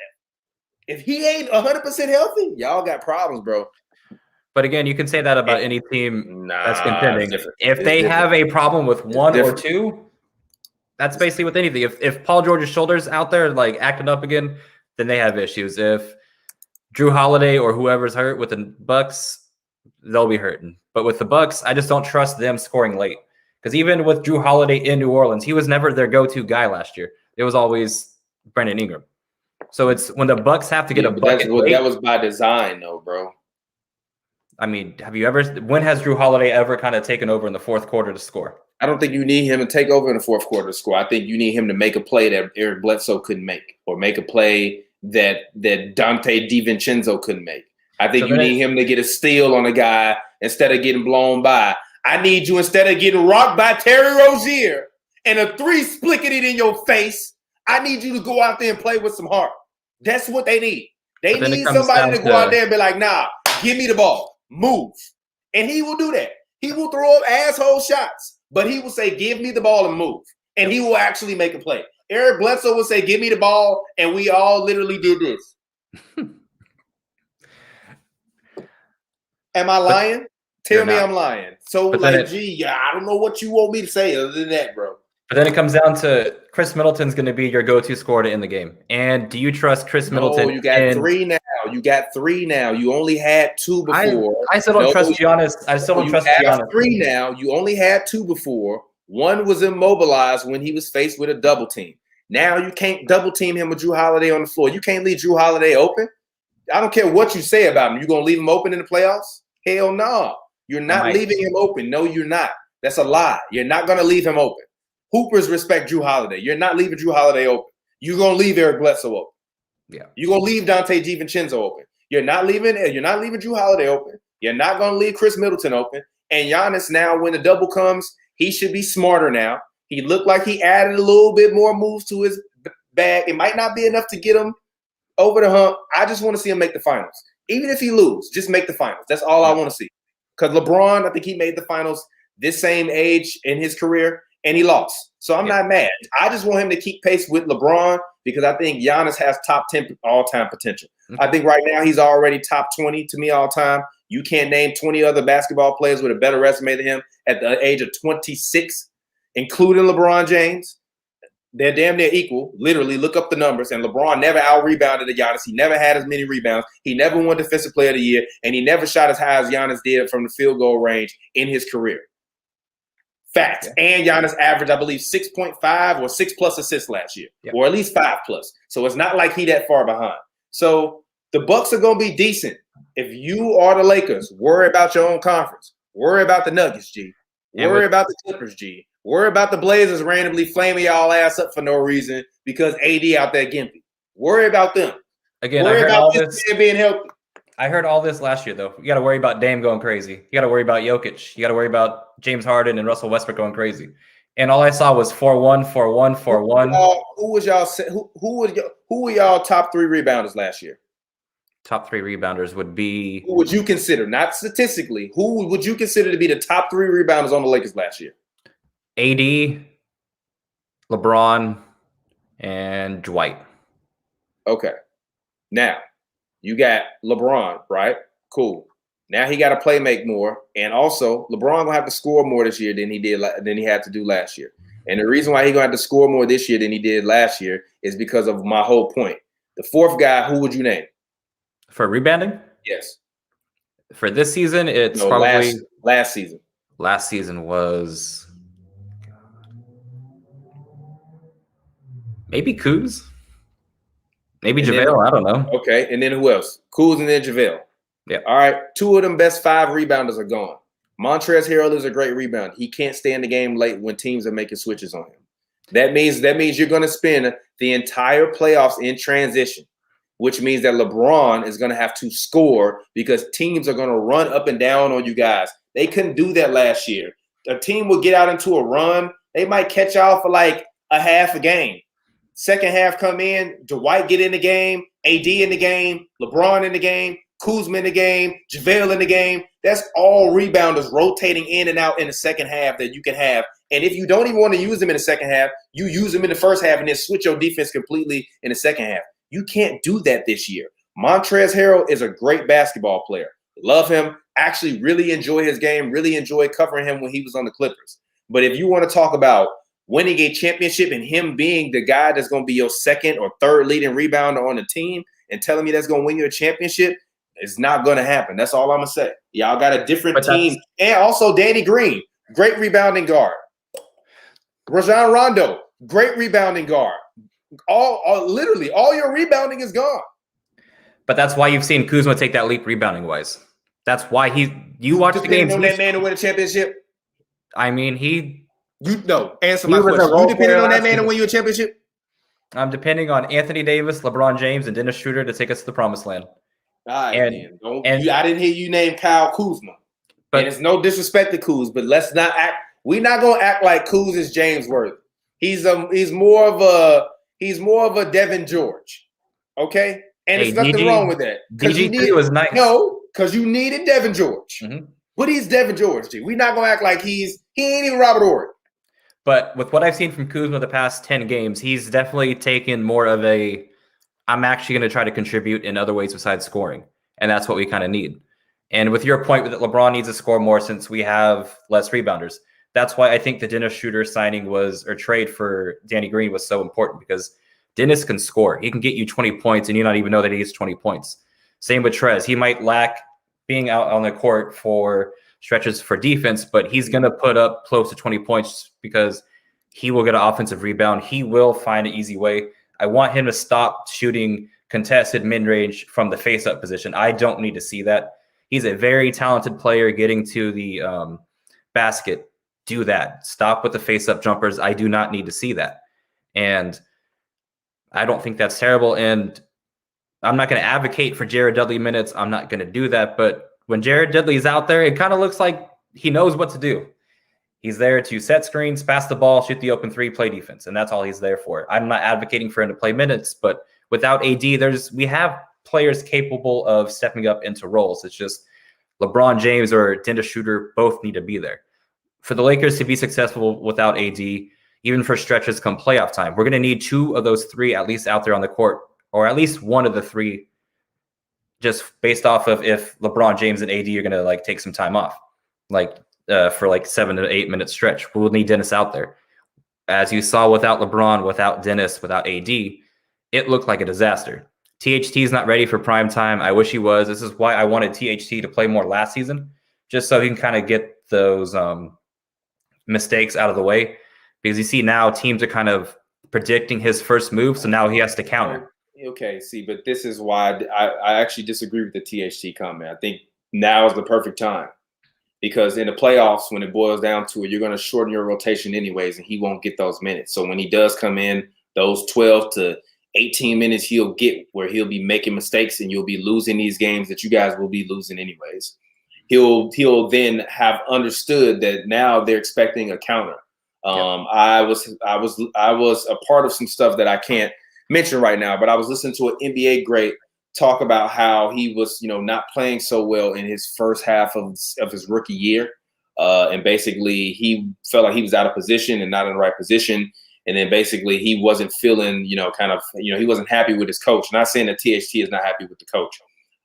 [SPEAKER 2] If he ain't 100% healthy, y'all got problems, bro.
[SPEAKER 1] But again, you can say that about any team that's contending. If they have a problem with one or two, that's basically with anything. If Paul George's shoulder's out there like acting up again, then they have issues. If Drew Holiday or whoever's hurt with the Bucks, they'll be hurting. But with the Bucks, I just don't trust them scoring late. Because even with Drew Holiday in New Orleans, he was never their go-to guy last year. It was always Brandon Ingram. So it's when the Bucks have to get a bucket.
[SPEAKER 2] That was by design, though, bro.
[SPEAKER 1] I mean, when has Drew Holiday ever kind of taken over in the fourth quarter to score?
[SPEAKER 2] I don't think you need him to take over in the fourth quarter to score. I think you need him to make a play that Eric Bledsoe couldn't make, or make a play that Dante DiVincenzo couldn't make. I think you need him to get a steal on a guy instead of getting blown by. I need you, instead of getting rocked by Terry Rozier and a 3 splickety in your face, I need you to go out there and play with some heart. That's what they need. They need somebody to go out there and be like, nah, give me the ball. Move. And he will do that. He will throw up asshole shots, but he will say, give me the ball and move. And he will actually make a play. Eric Bledsoe will say, give me the ball, and we all literally did this. Am I lying? Tell me I'm lying. So, I don't know what you want me to say other than that, bro.
[SPEAKER 1] But then it comes down to Chris Middleton's going to be your go-to scorer in the game. And do you trust Chris Middleton?
[SPEAKER 2] You got 3 now. You got 3 now. You only had 2 before.
[SPEAKER 1] I still don't trust Giannis. I still don't trust Giannis.
[SPEAKER 2] 3 now. You only had 2 before. 1 was immobilized when he was faced with a double team. Now you can't double team him with Drew Holiday on the floor. You can't leave Drew Holiday open. I don't care what you say about him. You going to leave him open in the playoffs? Hell no. You're not leaving him open. No, you're not. That's a lie. You're not going to leave him open. Hoopers respect Drew Holiday. You're not leaving Drew Holiday open. You're going to leave Eric Bledsoe open.
[SPEAKER 1] Yeah.
[SPEAKER 2] You're going to leave Dante DiVincenzo open. You're not leaving Drew Holiday open. You're not going to leave Chris Middleton open. And Giannis now, when the double comes, he should be smarter now. He looked like he added a little bit more moves to his bag. It might not be enough to get him over the hump. I just want to see him make the finals. Even if he lose, just make the finals. That's all I want to see. Because LeBron, I think he made the finals this same age in his career, and he lost. So I'm not mad. I just want him to keep pace with LeBron because I think Giannis has top 10 all-time potential. I think right now he's already top 20 to me all-time. You can't name 20 other basketball players with a better resume than him at the age of 26, including LeBron James. They're damn near equal. Literally, look up the numbers. And LeBron never out-rebounded Giannis. He never had as many rebounds. He never won Defensive Player of the Year. And he never shot as high as Giannis did from the field goal range in his career. Fact. And Giannis averaged, I believe, 6.5 or 6+ assists last year. Or at least 5+. So it's not like he that far behind. So the Bucks are going to be decent. If you are the Lakers, worry about your own conference. Worry about the Nuggets, G. Worry about the Clippers, G. Worry about the Blazers randomly flaming y'all ass up for no reason because AD out there gimpy. Worry about them.
[SPEAKER 1] Again,
[SPEAKER 2] worry about this man being healthy.
[SPEAKER 1] I heard all this last year, though. You got to worry about Dame going crazy. You got to worry about Jokic. You got to worry about James Harden and Russell Westbrook going crazy. And all I saw was 4-1, 4-1, 4-1.
[SPEAKER 2] Who was y'all? Who were y'all top 3 rebounders last year?
[SPEAKER 1] Top 3 rebounders would be.
[SPEAKER 2] Who would you consider, not statistically, who would you consider to be the top 3 rebounders on the Lakers last year?
[SPEAKER 1] AD, LeBron, and Dwight.
[SPEAKER 2] Okay. Now, you got LeBron, right? Cool. Now he got to play make more. And also, LeBron going to have to score more this year than he had to do last year. And the reason why he's going to have to score more this year than he did last year is because of my whole point. The 4th guy, who would you name?
[SPEAKER 1] For rebounding?
[SPEAKER 2] Yes.
[SPEAKER 1] For this season, it's probably
[SPEAKER 2] last season.
[SPEAKER 1] Last season was maybe Kuz, maybe JaVale. I don't know.
[SPEAKER 2] Okay, and then who else? Kuz and then JaVale.
[SPEAKER 1] Yeah.
[SPEAKER 2] All right. 2 of them best 5 rebounders are gone. Montrezl Harrell is a great rebounder. He can't stay in the game late when teams are making switches on him. That means you're going to spend the entire playoffs in transition, which means that LeBron is going to have to score because teams are going to run up and down on you guys. They couldn't do that last year. A team will get out into a run. They might catch y'all for like a half a game. Second half come in, Dwight get in the game, AD in the game, LeBron in the game, Kuzma in the game, JaVale in the game. That's all rebounders rotating in and out in the second half that you can have. And if you don't even want to use them in the second half, you use them in the first half and then switch your defense completely in the second half. You can't do that this year. Montrezl Harrell is a great basketball player. Love him. Actually really enjoy his game. Really enjoy covering him when he was on the Clippers. But if you want to talk about winning a championship and him being the guy that's going to be your 2nd or 3rd leading rebounder on the team and telling me that's going to win you a championship, it's not going to happen. That's all I'm going to say. Y'all got a different team. And also Danny Green, great rebounding guard. Rajon Rondo, great rebounding guard. Literally, all your rebounding is gone.
[SPEAKER 1] But that's why you've seen Kuzma take that leap rebounding wise. That's why you watch the games.
[SPEAKER 2] On that man to win a championship?
[SPEAKER 1] I mean,
[SPEAKER 2] answer my question. You depending on that man to win you a championship?
[SPEAKER 1] I'm depending on Anthony Davis, LeBron James, and Dennis Schroeder to take us to the promised land.
[SPEAKER 2] All right, I didn't hear you name Kyle Kuzma. But it's no disrespect to Kuz, but let's not act. We're not gonna act like Kuz is James Worthy. He's more of a Devin George. Okay? And there's nothing wrong with that.
[SPEAKER 1] DG3 was nice.
[SPEAKER 2] No, because you needed Devin George.
[SPEAKER 1] Mm-hmm.
[SPEAKER 2] But he's Devin George, G. We're not gonna act like he ain't even Robert Horry.
[SPEAKER 1] But with what I've seen from Kuzma the past 10 games, he's definitely taken more of a I'm actually going to try to contribute in other ways besides scoring. And that's what we kind of need. And with your point that LeBron needs to score more since we have less rebounders, that's why I think the Dennis Schroeder signing trade for Danny Green was so important because Dennis can score. He can get you 20 points and you not even know that he has 20 points. Same with Trez. He might lack being out on the court for stretches for defense, but he's going to put up close to 20 points because he will get an offensive rebound. He will find an easy way. I want him to stop shooting contested mid-range from the face-up position. I don't need to see that. He's a very talented player getting to the basket. Do that. Stop with the face-up jumpers. I do not need to see that. And I don't think that's terrible. And I'm not going to advocate for Jared Dudley minutes. I'm not going to do that. But when Jared Dudley is out there, it kind of looks like he knows what to do. He's there to set screens, pass the ball, shoot the open 3, play defense. And that's all he's there for. I'm not advocating for him to play minutes, but without AD, we have players capable of stepping up into roles. It's just LeBron James or Dennis Schroeder both need to be there. For the Lakers to be successful without AD, even for stretches come playoff time, we're going to need 2 of those 3 at least out there on the court, or at least 1 of the 3, just based off of if LeBron James and AD are going to like take some time off, like for like 7 to 8 minute stretch. We'll need Dennis out there. As you saw without LeBron, without Dennis, without AD, it looked like a disaster. THT is not ready for prime time. I wish he was. This is why I wanted THT to play more last season, just so he can kind of get those mistakes out of the way. Because you see now teams are kind of predicting his first move, so now he has to counter.
[SPEAKER 3] Okay, see, but this is why I actually disagree with the THT comment. I think now is the perfect time. Because in the playoffs, when it boils down to it, you're going to shorten your rotation anyways, and he won't get those minutes. So when he does come in, those 12 to 18 minutes he'll get where he'll be making mistakes and you'll be losing these games that you guys will be losing anyways. He'll then have understood that now they're expecting a counter. I was a part of some stuff that I can't mention right now, but I was listening to an NBA great talk about how he was, not playing so well in his first half of his rookie year. And basically he felt like he was out of position and not in the right position. And then basically he wasn't feeling, he wasn't happy with his coach. Not saying that THT is not happy with the coach.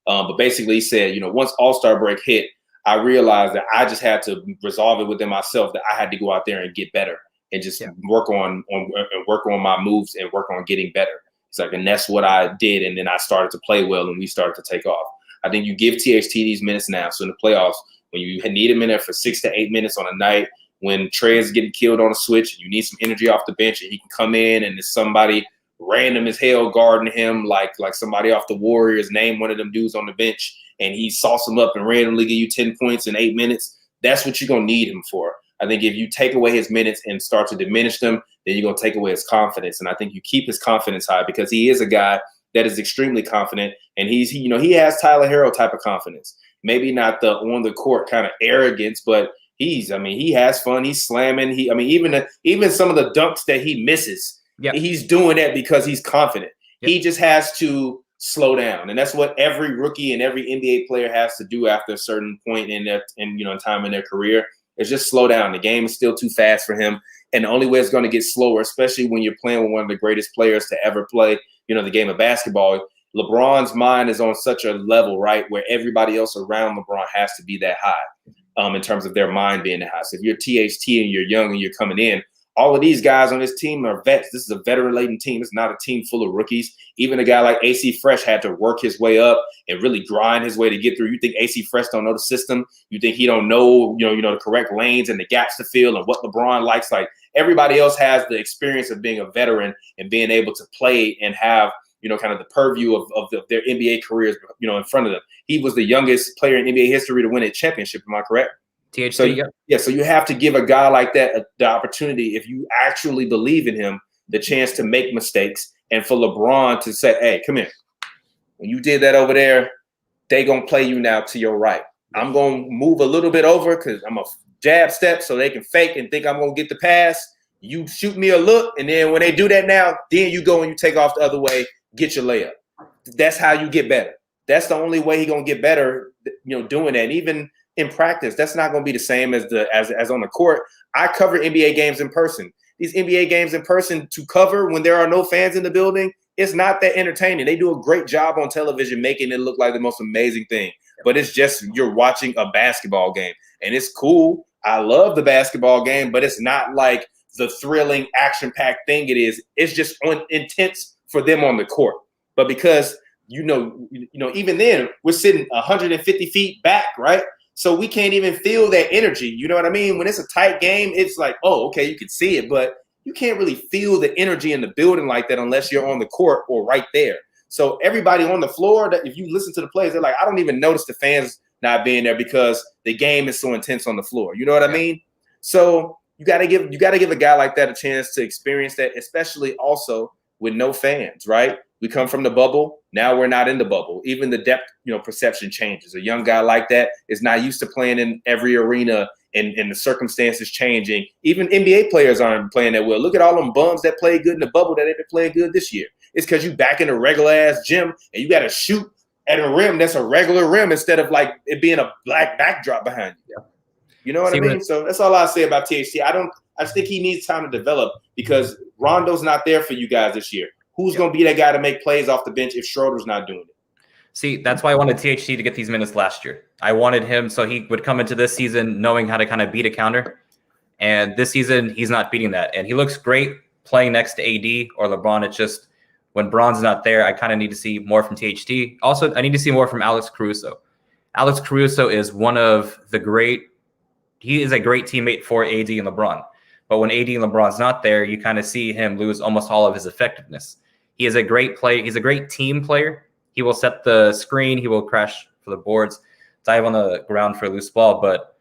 [SPEAKER 3] But basically he said, once All-Star break hit, I realized that I just had to resolve it within myself, that I had to go out there and get better and just work on my moves and work on getting better. It's like, and that's what I did. And then I started to play well and we started to take off. I think you give THT these minutes now. So in the playoffs, when you need him in there for 6 to 8 minutes on a night, when Trey is getting killed on a switch, and you need some energy off the bench, and he can come in and there's somebody random as hell guarding him, like somebody off the Warriors, name one of them dudes on the bench, and he sauce him up and randomly give you 10 points in 8 minutes. That's what you're going to need him for. I think if you take away his minutes and start to diminish them, then you're going to take away his confidence. And I think you keep his confidence high because he is a guy that is extremely confident. And he has Tyler Harrell type of confidence. Maybe not the on the court kind of arrogance, but he has fun. He's slamming. Even some of the dunks that he misses, he's doing that because he's confident. Yep. He just has to slow down. And that's what every rookie and every NBA player has to do after a certain point in time in their career. Is just slow down. The game is still too fast for him. And the only way it's going to get slower, especially when you're playing with one of the greatest players to ever play, the game of basketball. LeBron's mind is on such a level, right, where everybody else around LeBron has to be that high in terms of their mind being that high. So if you're THT and you're young and you're coming in, all of these guys on this team are vets. This is a veteran-laden team. It's not a team full of rookies. Even a guy like AC Fresh had to work his way up and really grind his way to get through. You think AC Fresh don't know the system? You think he don't know, the correct lanes and the gaps to fill and what LeBron likes? Like, everybody else has the experience of being a veteran and being able to play and have, kind of the purview of their NBA careers, in front of them. He was the youngest player in NBA history to win a championship. Am I correct?
[SPEAKER 1] THT,
[SPEAKER 3] so you have to give a guy like that the opportunity, if you actually believe in him, the chance to make mistakes, and for LeBron to say, hey, come here. When you did that over there, they going to play you now to your right. I'm going to move a little bit over because I'm a jab step so they can fake and think I'm going to get the pass. You shoot me a look, and then when they do that now, then you go and you take off the other way, get your layup. That's how you get better. That's the only way he's going to get better, doing that. And even in practice, that's not going to be the same as on the court. I cover NBA games in person. These NBA games in person to cover when there are no fans in the building, it's not that entertaining. They do a great job on television making it look like the most amazing thing. But it's just you're watching a basketball game. And it's cool. I love the basketball game, but it's not like the thrilling, action-packed thing it is. It's just intense for them on the court. But because, even then, we're sitting 150 feet back, right? So we can't even feel that energy. You know what I mean? When it's a tight game, it's like, oh, okay, you can see it, but you can't really feel the energy in the building like that unless you're on the court or right there. So everybody on the floor, that if you listen to the players, they're like, I don't even notice the fans not being there because the game is so intense on the floor. You know what I mean? So you gotta give a guy like that a chance to experience that, especially also with no fans, right? We come from the bubble. Now we're not in the bubble. Even the depth, perception changes. A young guy like that is not used to playing in every arena and the circumstances changing. Even NBA players aren't playing that well. Look at all them bums that played good in the bubble that they've been playing good this year. It's because you back in a regular ass gym and you got to shoot at a rim that's a regular rim instead of like it being a black backdrop behind you.
[SPEAKER 1] Yeah.
[SPEAKER 3] You know what I mean? So that's all I say about THT. I just think he needs time to develop because Rondo's not there for you guys this year. Who's going to be that guy to make plays off the bench if Schroeder's not doing it?
[SPEAKER 1] See, that's why I wanted THT to get these minutes last year. I wanted him so he would come into this season knowing how to kind of beat a counter. And this season, he's not beating that. And he looks great playing next to AD or LeBron. It's just when Bron's not there, I kind of need to see more from THT. Also, I need to see more from Alex Caruso. Alex Caruso is he is a great teammate for AD and LeBron. But when AD and LeBron's not there, you kind of see him lose almost all of his effectiveness. He is a great player. He's a great team player. He will set the screen. He will crash for the boards, dive on the ground for a loose ball, but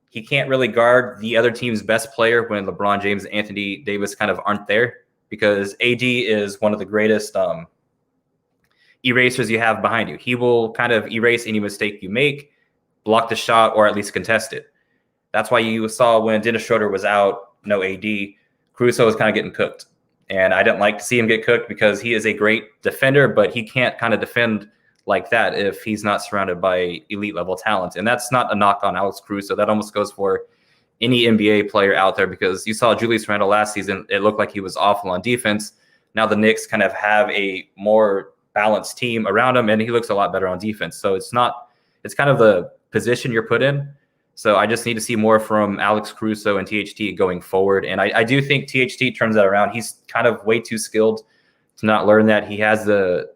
[SPEAKER 1] he can't really guard the other team's best player when LeBron James and Anthony Davis kind of aren't there because AD is one of the greatest erasers you have behind you. He will kind of erase any mistake you make, block the shot, or at least contest it. That's why you saw when Dennis Schroeder was out, no AD, Caruso was kind of getting cooked. And I didn't like to see him get cooked because he is a great defender, but he can't kind of defend like that if he's not surrounded by elite level talent. And that's not a knock on Alex Caruso. That almost goes for any NBA player out there because you saw Julius Randle last season. It looked like he was awful on defense. Now the Knicks kind of have a more balanced team around him, and he looks a lot better on defense. So it's kind of the position you're put in. So I just need to see more from Alex Caruso and THT going forward. And I do think THT turns that around. He's kind of way too skilled to not learn that. He has the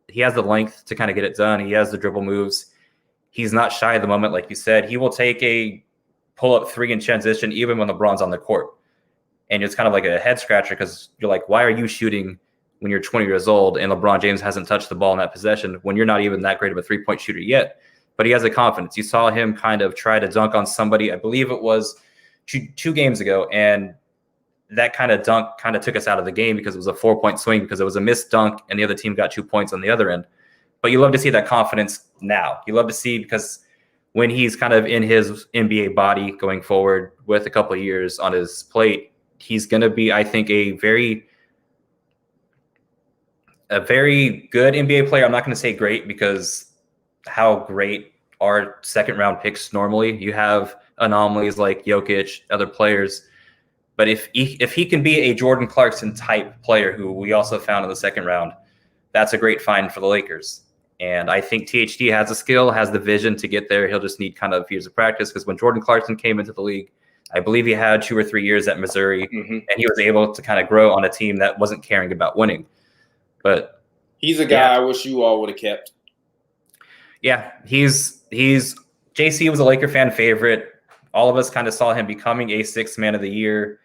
[SPEAKER 1] length to kind of get it done. He has the dribble moves. He's not shy at the moment, like you said. He will take a pull-up three in transition even when LeBron's on the court. And it's kind of like a head scratcher because you're like, why are you shooting when you're 20 years old and LeBron James hasn't touched the ball in that possession when you're not even that great of a three-point shooter yet? But he has the confidence. You saw him kind of try to dunk on somebody, I believe it was two games ago, and that kind of dunk kind of took us out of the game because it was a 4-point swing because it was a missed dunk and the other team got 2 points on the other end. But you love to see that confidence now. You love to see because when he's kind of in his NBA body going forward with a couple of years on his plate, he's going to be, I think, a very good NBA player. I'm not going to say great because how great are second round picks normally. You have anomalies like Jokic, other players. But if he can be a Jordan Clarkson type player who we also found in the second round, that's a great find for the Lakers. And I think THT has the skill, has the vision to get there. He'll just need kind of years of practice because when Jordan Clarkson came into the league, I believe he had 2 or 3 years at Missouri, and he was able to kind of grow on a team that wasn't caring about winning. But
[SPEAKER 3] he's a guy I wish you all would have kept.
[SPEAKER 1] Yeah, he's JC was a Laker fan favorite. All of us kind of saw him becoming a sixth man of the year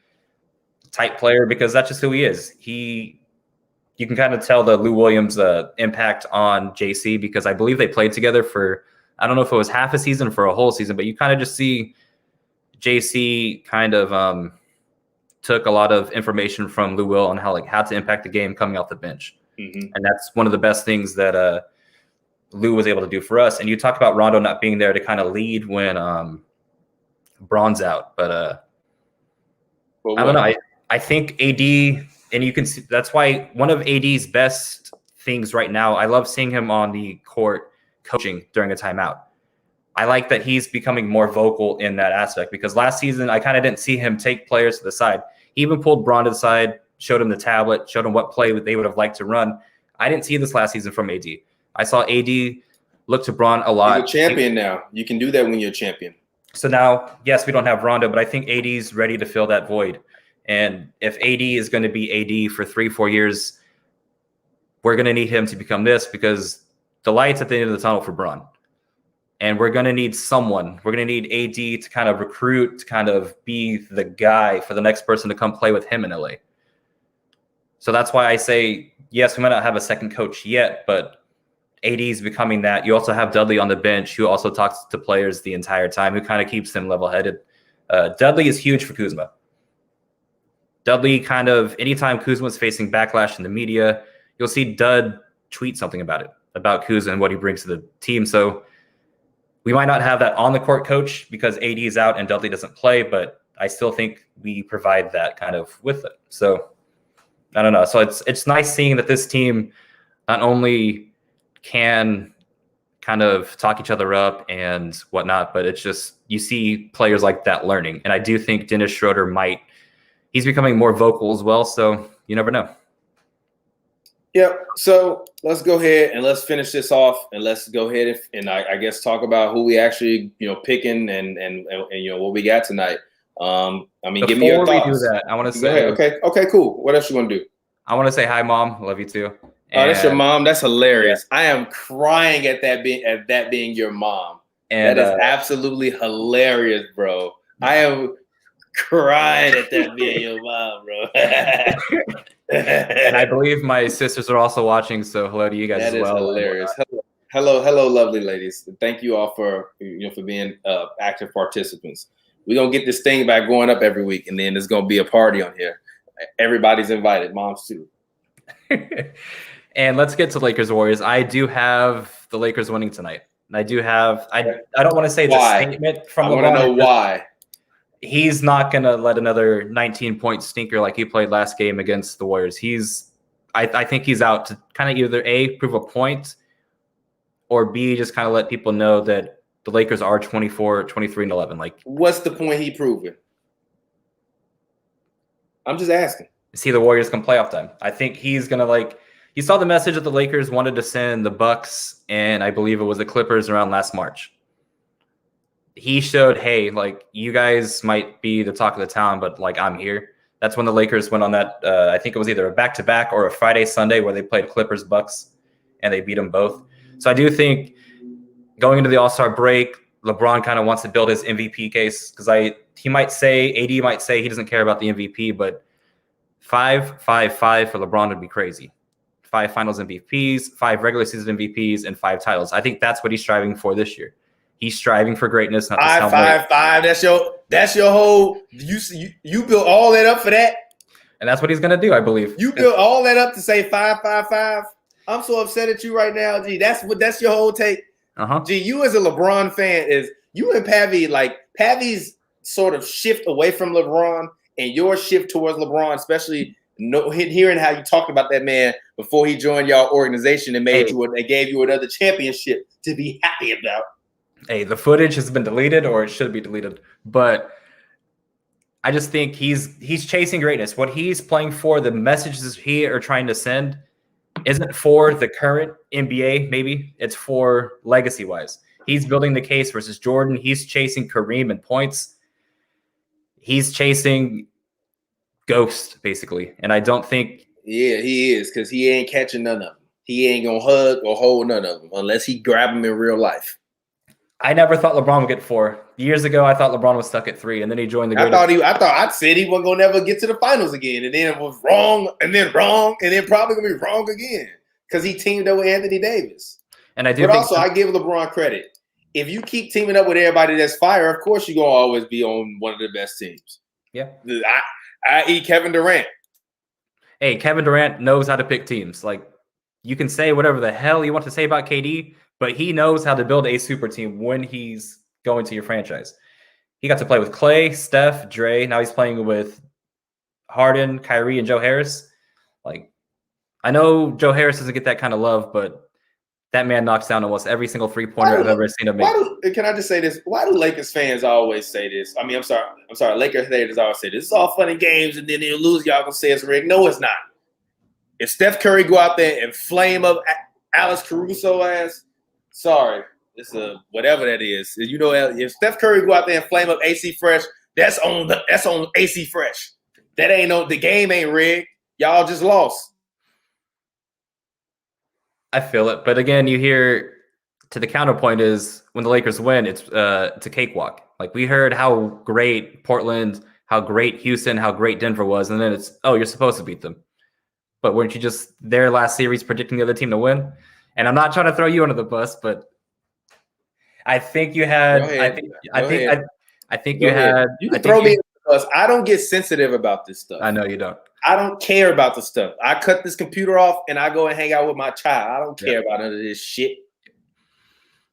[SPEAKER 1] type player because that's just who he is. You can kind of tell the Lou Williams impact on JC because I believe they played together for, I don't know if it was half a season or for a whole season, but you kind of just see JC kind of took a lot of information from Lou Will on how to impact the game coming off the bench. Mm-hmm. And that's one of the best things that Lou was able to do for us. And you talk about Rondo not being there to kind of lead when Bron's out, but I don't know. I think AD, and you can see that's why one of AD's best things right now, I love seeing him on the court coaching during a timeout. I like that he's becoming more vocal in that aspect because last season I kind of didn't see him take players to the side. He even pulled Bron to the side, showed him the tablet, showed him what play they would have liked to run. I didn't see this last season from AD. I saw AD look to Bron a lot.
[SPEAKER 3] He's a champion now. You can do that when you're a champion.
[SPEAKER 1] So now, yes, we don't have Rondo, but I think AD's ready to fill that void. And if AD is going to be AD for 3-4 years, we're going to need him to become this because the light's at the end of the tunnel for Bron. And we're going to need someone. We're going to need AD to kind of recruit, to kind of be the guy for the next person to come play with him in LA. So that's why I say, yes, we might not have a second coach yet, but AD is becoming that. You also have Dudley on the bench who also talks to players the entire time, who kind of keeps them level-headed. Dudley is huge for Kuzma. Dudley kind of, anytime Kuzma's facing backlash in the media, you'll see Dud tweet something about Kuzma and what he brings to the team. So we might not have that on-the-court coach because AD is out and Dudley doesn't play, but I still think we provide that kind of with it. So I don't know. So it's nice seeing that this team not only can kind of talk each other up and whatnot, but it's just you see players like that learning. And I do think Dennis Schroeder he's becoming more vocal as well, so you never know.
[SPEAKER 3] Yep. So let's go ahead and let's finish this off, and let's go ahead and I guess talk about who we actually picking and what we got tonight. I mean, give me your thoughts.
[SPEAKER 1] Before we do that, I want to say,
[SPEAKER 3] okay, cool. What else you want to do?
[SPEAKER 1] I want to say hi, Mom. Love you too.
[SPEAKER 3] Oh, that's your mom. That's hilarious. Yeah. I am crying at that being your mom. And that is absolutely hilarious, bro. I am crying at that being your mom, bro.
[SPEAKER 1] And I believe my sisters are also watching, so hello to you guys as well.
[SPEAKER 3] That is hilarious. Hello, lovely ladies. Thank you all for being active participants. We're gonna get this thing back going up every week, and then there's gonna be a party on here. Everybody's invited, moms too.
[SPEAKER 1] And let's get to Lakers Warriors. I do have the Lakers winning tonight. And I do have I don't want to say the statement from LeBron.
[SPEAKER 3] I want to know why.
[SPEAKER 1] He's not going to let another 19-point stinker like he played last game against the Warriors. I think he's out to kind of either A, prove a point, or B, just kind of let people know that the Lakers are 24, 23-11. Like,
[SPEAKER 3] what's the point he proving? I'm just asking.
[SPEAKER 1] See the Warriors come playoff time. I think he's going to he saw the message that the Lakers wanted to send the Bucks, and I believe it was the Clippers around last March. He showed, hey, you guys might be the talk of the town, but I'm here. That's when the Lakers went on that. I think it was either a back-to-back or a Friday-Sunday where they played Clippers-Bucks, and they beat them both. So I do think going into the All-Star break, LeBron kind of wants to build his MVP case because AD might say he doesn't care about the MVP, but 5 for LeBron would be crazy. 5 Finals MVPs, 5 regular season MVPs, and 5 titles. I think that's what he's striving for this year. He's striving for greatness. Not
[SPEAKER 2] 5. That's your whole. You built all that up for that,
[SPEAKER 1] and that's what he's gonna do. I believe
[SPEAKER 2] you built all that up to say 5. I'm so upset at you right now, G. That's your whole take. G, you as a LeBron fan you and Pavi Pavi's sort of shift away from LeBron and your shift towards LeBron, especially hearing how you talked about that man before he joined y'all organization and gave you another championship to be happy about.
[SPEAKER 1] Hey, the footage has been deleted, or it should be deleted. But I just think he's chasing greatness. What he's playing for, the messages he are trying to send, isn't for the current NBA. Maybe it's for legacy-wise. He's building the case versus Jordan. He's chasing Kareem in points. He's chasing Ghost, basically. And I don't think.
[SPEAKER 3] Yeah, he is, because he ain't catching none of them. He ain't gonna hug or hold none of them unless he grab them in real life.
[SPEAKER 1] I never thought LeBron would get 4. Years ago, I thought LeBron was stuck at 3, and then he joined the.
[SPEAKER 3] I said he wasn't gonna never get to the finals again, and then it was wrong, and then probably gonna be wrong again because he teamed up with Anthony Davis.
[SPEAKER 1] And I do.
[SPEAKER 3] But also, I give LeBron credit. If you keep teaming up with everybody that's fire, of course you're gonna always be on one of the best teams.
[SPEAKER 1] Yeah.
[SPEAKER 3] I.e. Kevin Durant.
[SPEAKER 1] Hey, Kevin Durant knows how to pick teams. You can say whatever the hell you want to say about KD, but he knows how to build a super team when he's going to your franchise. He got to play with Clay, Steph, Dre. Now he's playing with Harden, Kyrie, and Joe Harris. I know Joe Harris doesn't get that kind of love, but that man knocks down almost every single three-pointer I've ever seen him make.
[SPEAKER 3] Can I just say this? Why do Lakers fans always say this? I mean, I'm sorry. Lakers haters always say this. It's all fun and games, and then they'll lose. Y'all gonna say it's rigged. No, it's not. If Steph Curry go out there and flame up Alex Caruso ass, sorry, it's whatever that is. If Steph Curry go out there and flame up AC Fresh, that's on AC Fresh. That ain't the game ain't rigged. Y'all just lost.
[SPEAKER 1] I feel it, but again, you hear to the counterpoint is when the Lakers win, it's a cakewalk. We heard how great Portland, how great Houston, how great Denver was, and then it's you're supposed to beat them. But weren't you just there last series predicting the other team to win? And I'm not trying to throw you under the bus, but I think you had. I think you had.
[SPEAKER 3] You can throw me under the bus. I don't get sensitive about this stuff.
[SPEAKER 1] I know you don't.
[SPEAKER 3] I don't care about the stuff. I cut this computer off and I go and hang out with my child. I don't care about none of this shit.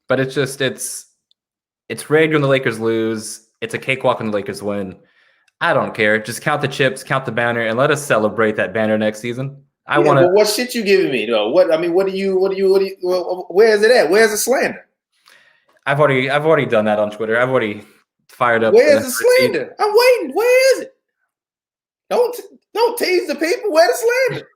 [SPEAKER 1] But it's just it's rigged when the Lakers lose. It's a cakewalk when the Lakers win. I don't care. Just count the chips, count the banner, and let us celebrate that banner next season. I want
[SPEAKER 3] to. What shit you giving me though? What do you? Where is it at? Where's the slander?
[SPEAKER 1] I've already done that on Twitter. I've already fired up.
[SPEAKER 3] Where's the slander? I'm waiting. Where is it? Don't tease the people. Where's the slander?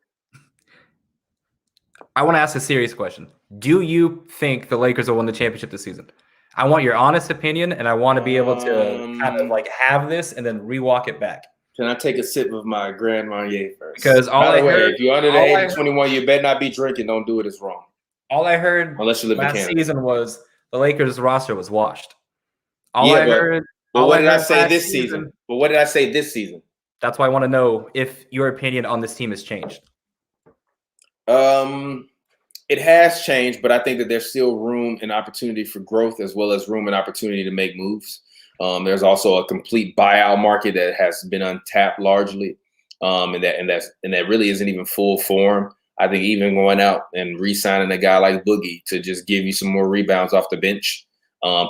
[SPEAKER 1] I want to ask a serious question. Do you think the Lakers will win the championship this season? I want your honest opinion, and I want to be able to kind of like have this and then rewalk it back.
[SPEAKER 3] Can I take a sip of my Grand Marnier first?
[SPEAKER 1] Because
[SPEAKER 3] by the way, if you're under the age of 21, you better not be drinking. Don't do it. It's wrong.
[SPEAKER 1] All I heard
[SPEAKER 3] unless you live
[SPEAKER 1] last
[SPEAKER 3] in Canada.
[SPEAKER 1] Season was the Lakers roster was washed. What did I say this season?
[SPEAKER 3] But what did I say this season?
[SPEAKER 1] That's why I want to know if your opinion on this team has changed.
[SPEAKER 3] It has changed, but I think that there's still room and opportunity for growth, as well as room and opportunity to make moves. There's also a complete buyout market that has been untapped largely, and that really isn't even full form. I think even going out and re-signing a guy like Boogie to just give you some more rebounds off the bench,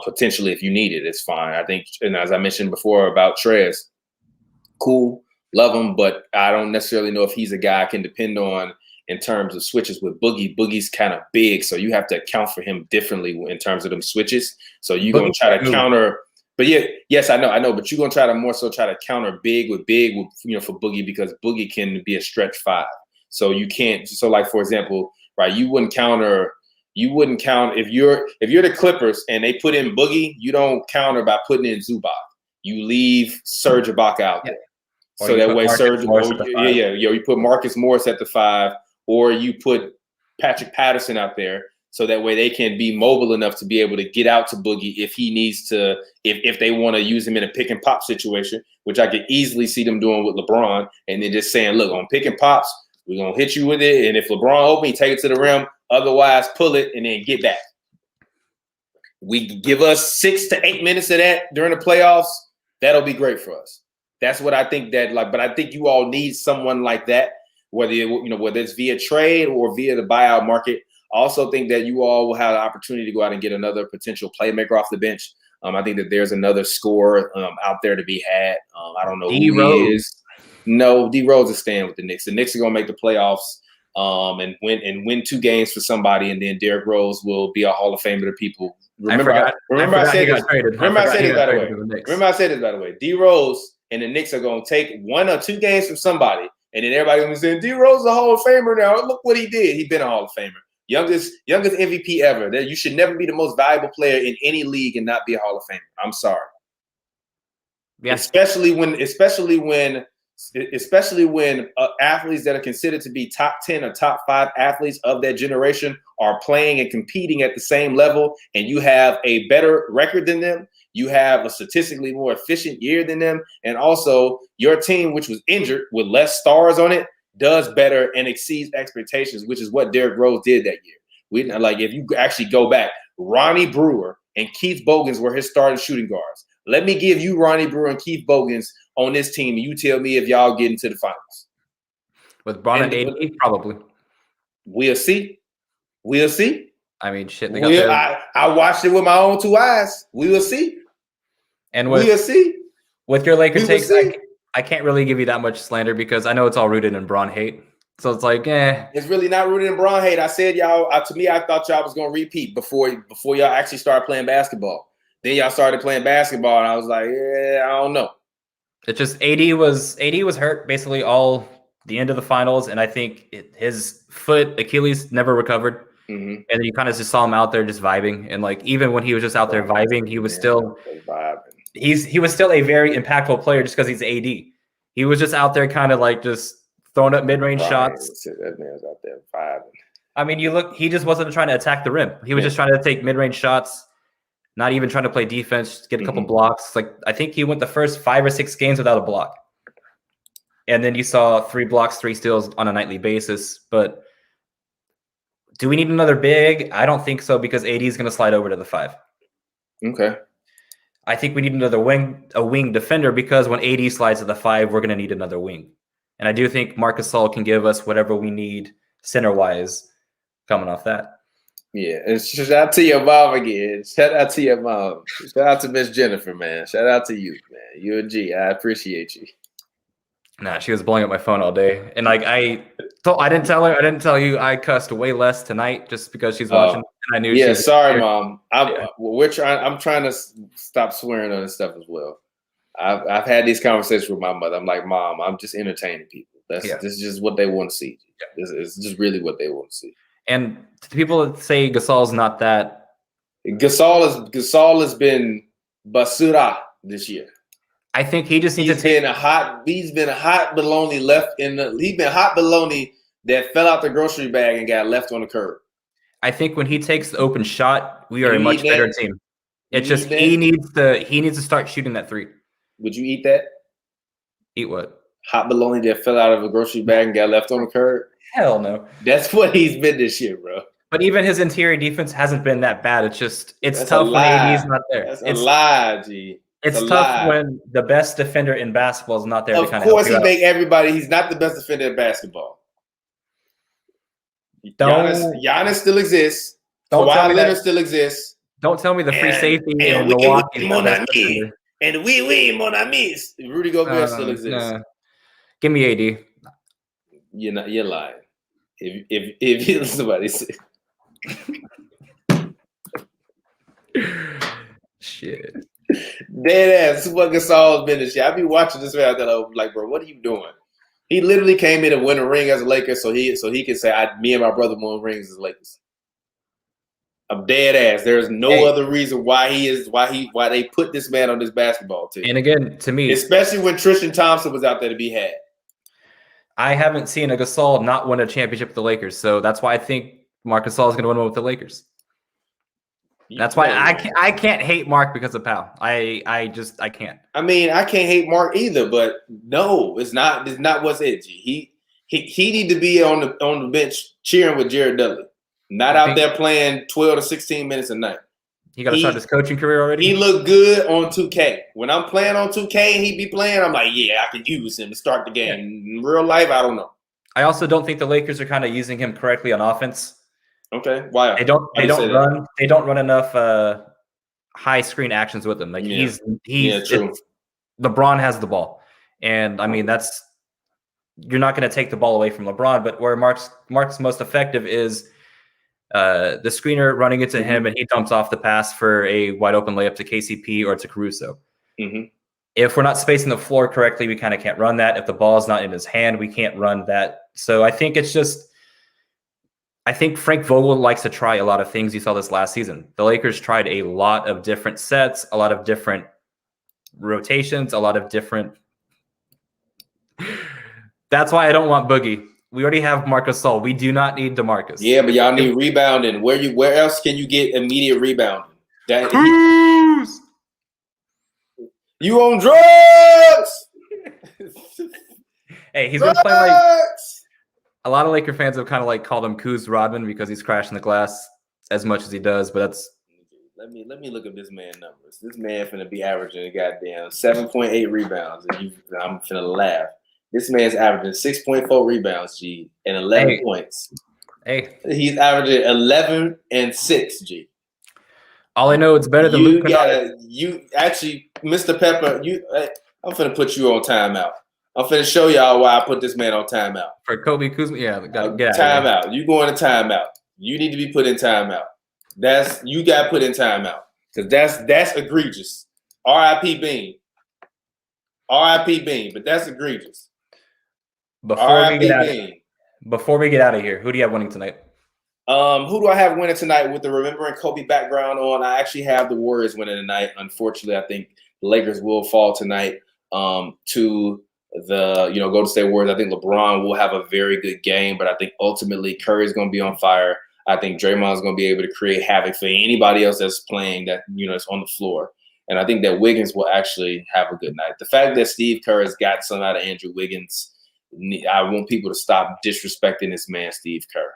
[SPEAKER 3] potentially if you need it, it's fine. I think, and as I mentioned before about Trez, cool, love him, but I don't necessarily know if he's a guy I can depend on in terms of switches with Boogie. Boogie's kind of big, so you have to account for him differently in terms of them switches. So you're going to try to counter. But yes, I know. But you're going to try to more so try to counter big with for Boogie, because Boogie can be a stretch five. So you can't. So like, for example, right, you wouldn't count if you're the Clippers and they put in Boogie, you don't counter by putting in Zubac. You leave Serge Ibaka out there. So that way Serge, you put Marcus Morris at the 5, or you put Patrick Patterson out there, so that way they can be mobile enough to be able to get out to Boogie if he needs to, if they want to use him in a pick and pop situation, which I could easily see them doing with LeBron, and then just saying, look, on pick and pops, we're going to hit you with it, and if LeBron open, take it to the rim, otherwise pull it and then get back. We give us 6 to 8 minutes of that during the playoffs, that'll be great for us. That's what I think but I think you all need someone like that, whether it's via trade or via the buyout market. I also think that you all will have the opportunity to go out and get another potential playmaker off the bench. I think that there's another scorer out there to be had. I don't know who he is. No, D Rose is staying with the Knicks. The Knicks are going to make the playoffs and win 2 games for somebody, and then Derrick Rose will be a Hall of Famer to people. Remember I said this by the way. D Rose and the Knicks are going to take 1 or 2 games from somebody, and then everybody going to say, D Rose is a Hall of Famer now. Look what he did. He's been a Hall of Famer. Youngest MVP ever. You should never be the most valuable player in any league and not be a Hall of Famer. I'm sorry. Yes. Especially when athletes that are considered to be top 10 or top 5 athletes of that generation are playing and competing at the same level, and you have a better record than them. You have a statistically more efficient year than them. And also your team, which was injured with less stars on it, does better and exceeds expectations, which is what Derrick Rose did that year. If you actually go back, Ronnie Brewer and Keith Bogans were his starting shooting guards. Let me give you Ronnie Brewer and Keith Bogans on this team, and you tell me if y'all get into the finals.
[SPEAKER 1] With Bron and AD, probably.
[SPEAKER 3] We'll see.
[SPEAKER 1] I mean, shit.
[SPEAKER 3] I watched it with my own 2 eyes. We will see.
[SPEAKER 1] And
[SPEAKER 3] we'll see.
[SPEAKER 1] With your Lakers takes, I can't really give you that much slander because I know it's all rooted in Bron hate. So it's like,
[SPEAKER 3] It's really not rooted in Bron hate. I said y'all. To me, I thought y'all was gonna repeat before y'all actually started playing basketball. Then y'all started playing basketball, and I was like, I don't know.
[SPEAKER 1] It's just AD was hurt basically all the end of the finals, and I think his foot Achilles never recovered. Mm-hmm. And then you kind of just saw him out there just vibing, and like even when he was just out there vibing, he was still vibing. He was still a very impactful player just because he's AD. He was just out there kind of like just throwing up mid-range shots.
[SPEAKER 3] That man's out there vibing.
[SPEAKER 1] I mean, he just wasn't trying to attack the rim. He was just trying to take mid-range shots, not even trying to play defense, get a couple blocks. Like I think he went the first 5 or 6 games without a block. And then you saw 3 blocks, 3 steals on a nightly basis. But do we need another big? I don't think so, because AD is going to slide over to the 5.
[SPEAKER 3] Okay.
[SPEAKER 1] I think we need a wing defender, because when AD slides to the 5, we're going to need another wing. And I do think Marc Gasol can give us whatever we need center-wise coming off that.
[SPEAKER 3] Yeah, and shout out to your mom again. Shout out to your mom. Shout out to Miss Jennifer, man. Shout out to you, man. You're a G. I appreciate you.
[SPEAKER 1] Nah, she was blowing up my phone all day, and like I didn't tell her. I didn't tell you. I cussed way less tonight just because she's watching, and I knew.
[SPEAKER 3] Yeah,
[SPEAKER 1] she's
[SPEAKER 3] sorry, Mom. I'm trying to stop swearing on this stuff as well. I've had these conversations with my mother. I'm like, Mom, I'm just entertaining people. This is just what they want to see. Yeah. This is just really what they want to see.
[SPEAKER 1] And to the people that say Gasol's not that,
[SPEAKER 3] Gasol has been basura this year.
[SPEAKER 1] I think he just needs
[SPEAKER 3] He's been a hot baloney he's been hot baloney that fell out the grocery bag and got left on the curb.
[SPEAKER 1] I think when he takes the open shot, we are a much better team. It's just he needs to start shooting that three.
[SPEAKER 3] Would you eat that?
[SPEAKER 1] Eat what?
[SPEAKER 3] Hot baloney that fell out of a grocery bag and got left on the curb?
[SPEAKER 1] Hell no.
[SPEAKER 3] That's what he's been this year, bro.
[SPEAKER 1] But even his interior defense hasn't been that bad. It's tough when AD's not there.
[SPEAKER 3] That's a lie, G.
[SPEAKER 1] It's tough when the best defender in basketball is not there.
[SPEAKER 3] Of course, he's not the best defender in basketball. Giannis still exists. Kawhi Leonard still exists.
[SPEAKER 1] Don't tell me the free safety in Milwaukee.
[SPEAKER 3] And mon amis. Rudy Gobert still exists.
[SPEAKER 1] Nah. Give me AD.
[SPEAKER 3] You're lying. If somebody said
[SPEAKER 1] shit.
[SPEAKER 3] Dead ass. This is what Gasol's been this year. I be watching this man that I'm like, bro, what are you doing? He literally came in and win a ring as a Lakers, so he can say, me and my brother won rings as Lakers. I'm dead ass. There's no other reason why they put this man on this basketball team.
[SPEAKER 1] And again, to me,
[SPEAKER 3] especially when Tristan Thompson was out there to be had.
[SPEAKER 1] I haven't seen a Gasol not win a championship with the Lakers, so that's why I think Marc Gasol is going to win one with the Lakers. That's why I can't hate Marc because of Pau. I can't.
[SPEAKER 3] I mean, I can't hate Marc either, but no, it's not what's edgy. He need to be on the bench cheering with Jared Dudley, not out there playing 12 to 16 minutes a night.
[SPEAKER 1] He got to start his coaching career already.
[SPEAKER 3] He looked good on 2K. When I'm playing on 2K and he be playing, I'm like, yeah, I can use him to start the game. In real life, I don't know.
[SPEAKER 1] I also don't think the Lakers are kind of using him correctly on offense.
[SPEAKER 3] Okay, why?
[SPEAKER 1] They don't run enough high screen actions with him. Like true. LeBron has the ball, and I mean you're not going to take the ball away from LeBron. But where Marc's most effective is the screener running it to him, and he dumps off the pass for a wide open layup to KCP or to Caruso. Mm-hmm. If we're not spacing the floor correctly, we kind of can't run that. If the ball is not in his hand, we can't run that. So I think I think Frank Vogel likes to try a lot of things. You saw this last season. The Lakers tried a lot of different sets, a lot of different rotations, a lot of different. That's why I don't want Boogie. We already have Marc Gasol. We do not need DeMarcus.
[SPEAKER 3] Yeah, but y'all need rebounding. Where else can you get immediate rebounding? You on drugs?
[SPEAKER 1] Hey, he's gonna play like. A lot of Laker fans have kind of like called him Kuz Rodman because he's crashing the glass as much as he does, but that's.
[SPEAKER 3] Let me look at this man's numbers. This man finna be averaging a goddamn 7.8 rebounds, and I'm finna laugh. This man's averaging 6.4 rebounds, G, and 11 points.
[SPEAKER 1] Hey,
[SPEAKER 3] he's averaging 11 and 6, G.
[SPEAKER 1] All I know, it's better than Luke.
[SPEAKER 3] You actually, Mr. Pepper. I'm finna put you on timeout. I'm finna show y'all why I put this man on timeout.
[SPEAKER 1] For Kobe Kuzma, yeah, get
[SPEAKER 3] timeout. You going to timeout. You need to be put in timeout. You got put in timeout because that's egregious. R.I.P. Bean. R.I.P. Bean, but that's egregious.
[SPEAKER 1] Before we get out of here, who do you have winning tonight?
[SPEAKER 3] Who do I have winning tonight with the Remembering Kobe background on? I actually have the Warriors winning tonight. Unfortunately, I think the Lakers will fall tonight to the Golden State Warriors. I think LeBron will have a very good game, but I think ultimately Curry's going to be on fire. I think Draymond's going to be able to create havoc for anybody else that's playing that is on the floor. And I think that Wiggins will actually have a good night. The fact that Steve Kerr has got some out of Andrew Wiggins, I want people to stop disrespecting this man, Steve Kerr.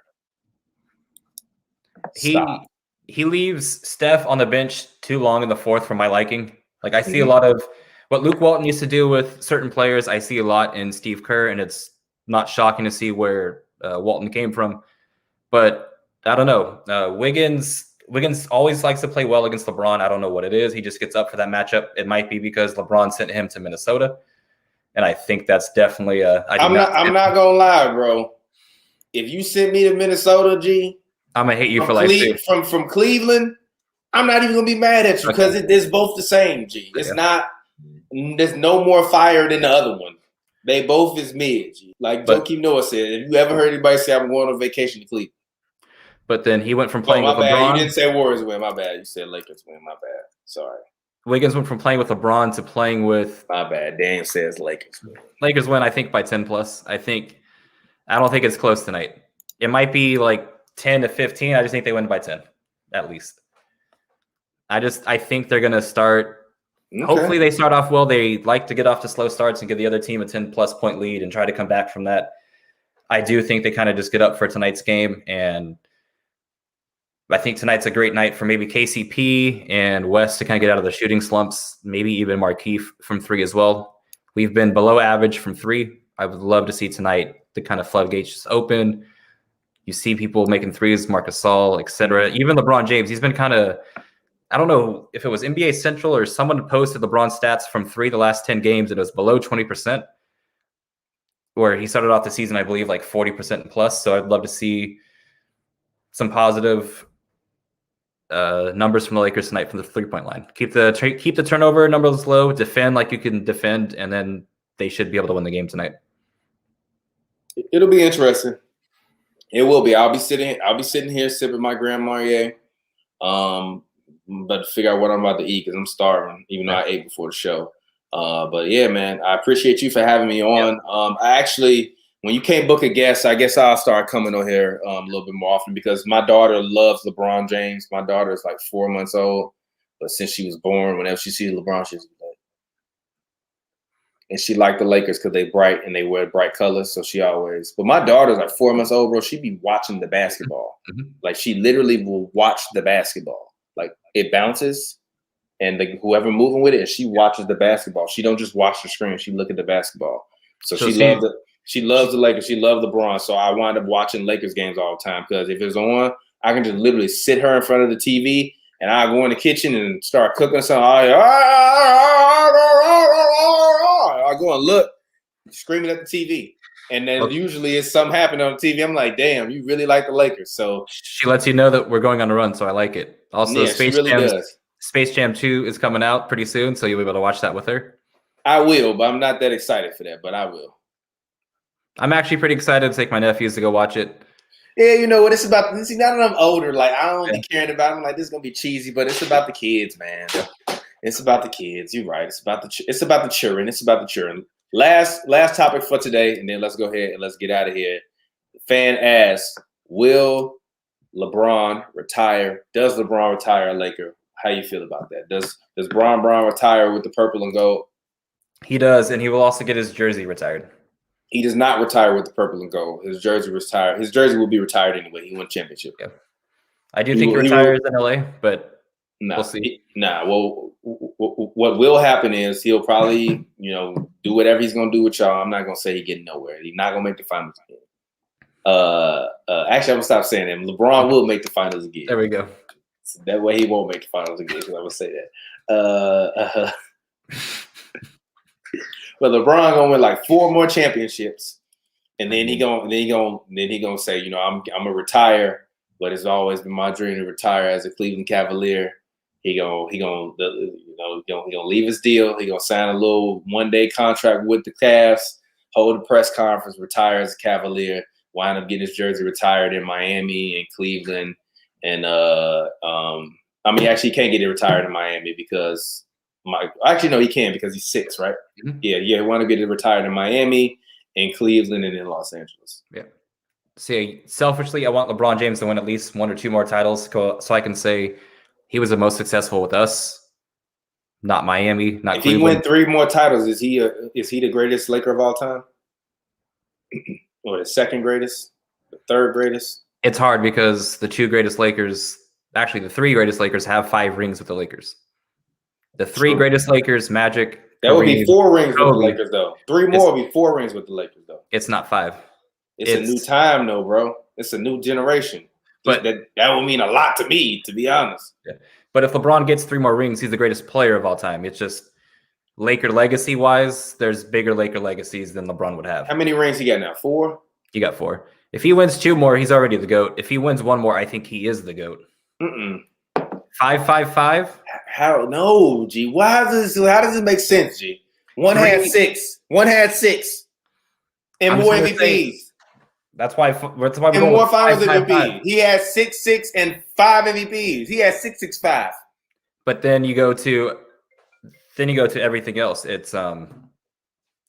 [SPEAKER 3] Stop.
[SPEAKER 1] He leaves Steph on the bench too long in the fourth for my liking. Like I see a lot of what Luke Walton used to do with certain players. I see a lot in Steve Kerr, and it's not shocking to see where Walton came from. But I don't know. Wiggins always likes to play well against LeBron. I don't know what it is. He just gets up for that matchup. It might be because LeBron sent him to Minnesota. And I think that's definitely
[SPEAKER 3] I'm not gonna lie, bro. If you send me to Minnesota, G,
[SPEAKER 1] I'm gonna hate you for life too.
[SPEAKER 3] From Cleveland, I'm not even gonna be mad at you because it's both the same, G. It's not. There's no more fire than the other one. They both is mid, G. Like Joakim Noah said. Have you ever heard anybody say I'm going on vacation to Cleveland?
[SPEAKER 1] But then he went from playing with
[SPEAKER 3] bad.
[SPEAKER 1] LeBron.
[SPEAKER 3] You didn't say Warriors win. My bad. You said Lakers win. My bad. Sorry.
[SPEAKER 1] Wiggins went from playing with LeBron to playing with.
[SPEAKER 3] My bad. Dan says Lakers win.
[SPEAKER 1] Lakers win, I think, by 10 plus. I don't think it's close tonight. It might be like 10 to 15. I just think they win by 10, at least. I think they're going to start. Okay. Hopefully they start off well. They like to get off to slow starts and give the other team a 10-plus point lead and try to come back from that. I do think they kind of just get up for tonight's game, and I think tonight's a great night for maybe KCP and West to kind of get out of the shooting slumps, maybe even Marc from three as well. We've been below average from three. I would love to see tonight the kind of floodgates just open. You see people making threes, Marc Gasol, etc. Even LeBron James, he's been kind of, I don't know if it was NBA Central or someone posted LeBron stats from three the last 10 games, and it was below 20%, where he started off the season, I believe, like 40% plus. So I'd love to see some positive numbers from the Lakers tonight from the three-point line. Keep the turnover numbers low, defend like you can defend, and then they should be able to win the game tonight.
[SPEAKER 3] It'll be interesting. It will be. I'll be sitting here sipping my Grand Marnier. But to figure out what I'm about to eat because I'm starving, even though I ate before the show. But yeah, man, I appreciate you for having me on. I actually, when you can't book a guest, I guess I'll start coming on here a little bit more often because my daughter loves LeBron James. My daughter is like 4 months old, but since she was born, whenever she sees LeBron, she's like, and she liked the Lakers because they bright and they wear bright colors. So she always, but my daughter's like 4 months old, bro. She be watching the basketball. Like she literally will watch the basketball. Like it bounces and whoever moving with it, and she watches the basketball. She don't just watch the screen. She look at the basketball. So she loves it. She loves the Lakers. She loves LeBron. So I wind up watching Lakers games all the time because if it's on, I can just literally sit her in front of the TV and I go in the kitchen and start cooking something. I go and look, screaming at the TV. And then usually it's something happening on the TV. I'm like, damn, you really like the Lakers. So
[SPEAKER 1] she lets you know that we're going on a run, so I like it. Also,
[SPEAKER 3] yeah,
[SPEAKER 1] Space Jam 2 is coming out pretty soon, so you'll be able to watch that with her.
[SPEAKER 3] I will, but I'm not that excited for that, but I will.
[SPEAKER 1] I'm actually pretty excited to take my nephews to go watch it.
[SPEAKER 3] Yeah, you know what? It's about, see, now that I'm older, like, I don't be caring about them. Like, this is going to be cheesy, but it's about the kids, man. It's about the kids. You're right. It's about the children. It's about the children. Last topic for today, and then let's go ahead and let's get out of here. The fan asks, will LeBron retire? Does LeBron retire a Laker? How you feel about that? Does Brown retire with the purple and gold?
[SPEAKER 1] He does, and he will also get his jersey retired.
[SPEAKER 3] He does not retire with the purple and gold. His jersey retired. His jersey will be retired anyway. He won championship.
[SPEAKER 1] Yeah. I do think he retires in LA, but we'll see.
[SPEAKER 3] Well, what will happen is he'll probably, do whatever he's gonna do with y'all. I'm not gonna say he getting nowhere. He's not gonna make the finals again. Actually, I'm gonna stop saying that. LeBron will make the finals again.
[SPEAKER 1] There we go.
[SPEAKER 3] So that way he won't make the finals again. Because I'm gonna say that. But LeBron gonna win like 4 more championships, and then he gonna say, I'm gonna retire. But it's always been my dream to retire as a Cleveland Cavalier. He gonna leave his deal. He gonna sign a little 1-day contract with the Cavs, hold a press conference, retire as a Cavalier, wind up getting his jersey retired in Miami and Cleveland, and actually he can't get it retired in Miami because he can because he's 6, right? Mm-hmm. Yeah, he want to get it retired in Miami, in Cleveland, and in Los Angeles.
[SPEAKER 1] Yeah. See, selfishly, I want LeBron James to win at least 1 or 2 more titles so I can say he was the most successful with us, not Miami, not
[SPEAKER 3] if
[SPEAKER 1] Cleveland.
[SPEAKER 3] He win 3 more titles, is he the greatest Laker of all time? Or the second greatest? The third greatest?
[SPEAKER 1] It's hard because the 2 greatest Lakers, actually the 3 greatest Lakers have 5 rings with the Lakers. The 3 greatest Lakers, Magic.
[SPEAKER 3] That would be 4 rings with the Lakers, though. 3 more would be 4 rings with the Lakers, though.
[SPEAKER 1] It's not 5.
[SPEAKER 3] It's a new time, though, bro. It's a new generation. But that would mean a lot to me, to be honest.
[SPEAKER 1] Yeah. But if LeBron gets 3 more rings, he's the greatest player of all time. It's just Laker legacy wise, there's bigger Laker legacies than LeBron would have.
[SPEAKER 3] How many rings he got now? 4?
[SPEAKER 1] You got 4. If he wins 2 more, he's already the GOAT. If he wins 1 more, I think he is the GOAT. 5-5-5.
[SPEAKER 3] How? No, G. Why is this? How does it make sense, G? One had 6. One had 6. And more MVPs.
[SPEAKER 1] That's why we're
[SPEAKER 3] and more finals MVP. He had 6-6 and 5 MVPs. He had 6-6-5.
[SPEAKER 1] But then you go to everything else. It's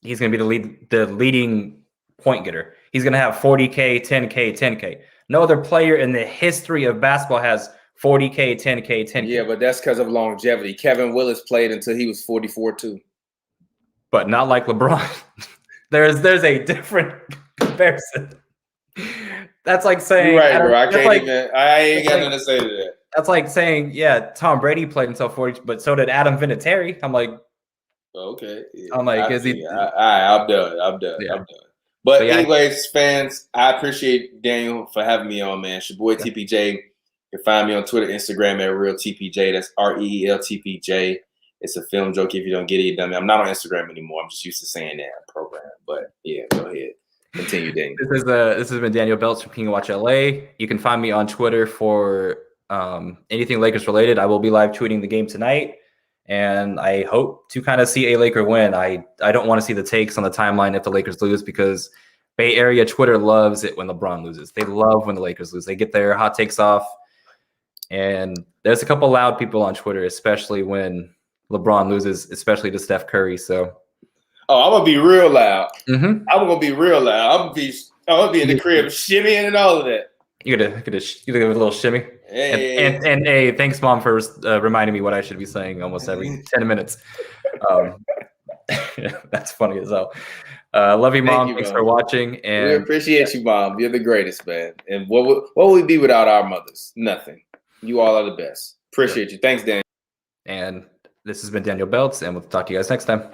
[SPEAKER 1] he's going to be the leading point getter. He's going to have 40K, 10K, 10K. No other player in the history of basketball has 40K, 10K, 10K.
[SPEAKER 3] Yeah, but that's because of longevity. Kevin Willis played until he was 44 too.
[SPEAKER 1] But not like LeBron. there's a different comparison. That's like saying,
[SPEAKER 3] you're right, bro. I ain't got nothing to say to that.
[SPEAKER 1] That's like saying, yeah, Tom Brady played until 40, but so did Adam Vinatieri. I'm like,
[SPEAKER 3] okay. Yeah,
[SPEAKER 1] I'm like, is he?
[SPEAKER 3] I'm done. I'm done.
[SPEAKER 1] Yeah.
[SPEAKER 3] I'm done. But anyways, fans, I appreciate Daniel for having me on, man. It's your boy TPJ. You can find me on Twitter, Instagram at RealTPJ. That's REELTPJ. It's a film joke if you don't get it, you dummy. I'm not on Instagram anymore. I'm just used to saying that program. But yeah, go ahead. Continue, Daniel.
[SPEAKER 1] This has been Daniel Beltz from King Watch LA. You can find me on Twitter for anything Lakers related. I will be live tweeting the game tonight, and I hope to kind of see a Laker win. I don't want to see the takes on the timeline if the Lakers lose, because Bay Area Twitter loves it when LeBron loses. They love when the Lakers lose. They get their hot takes off, and there's a couple loud people on Twitter, especially when LeBron loses, especially to Steph Curry. So,
[SPEAKER 3] I'm gonna be real loud.
[SPEAKER 1] Mm-hmm.
[SPEAKER 3] I'm gonna be real loud. I'm gonna be in the crib shimmying and all of that.
[SPEAKER 1] You gotta give a little shimmy.
[SPEAKER 3] Hey.
[SPEAKER 1] And hey, thanks, Mom, for reminding me what I should be saying almost every 10 minutes. That's funny as hell. Love you, Mom. Thanks for watching. And
[SPEAKER 3] we appreciate you, Mom. You're the greatest, man. And what would we be without our mothers? Nothing. You all are the best. Appreciate you. Thanks, Dan.
[SPEAKER 1] And this has been Daniel Beltz, and we'll talk to you guys next time.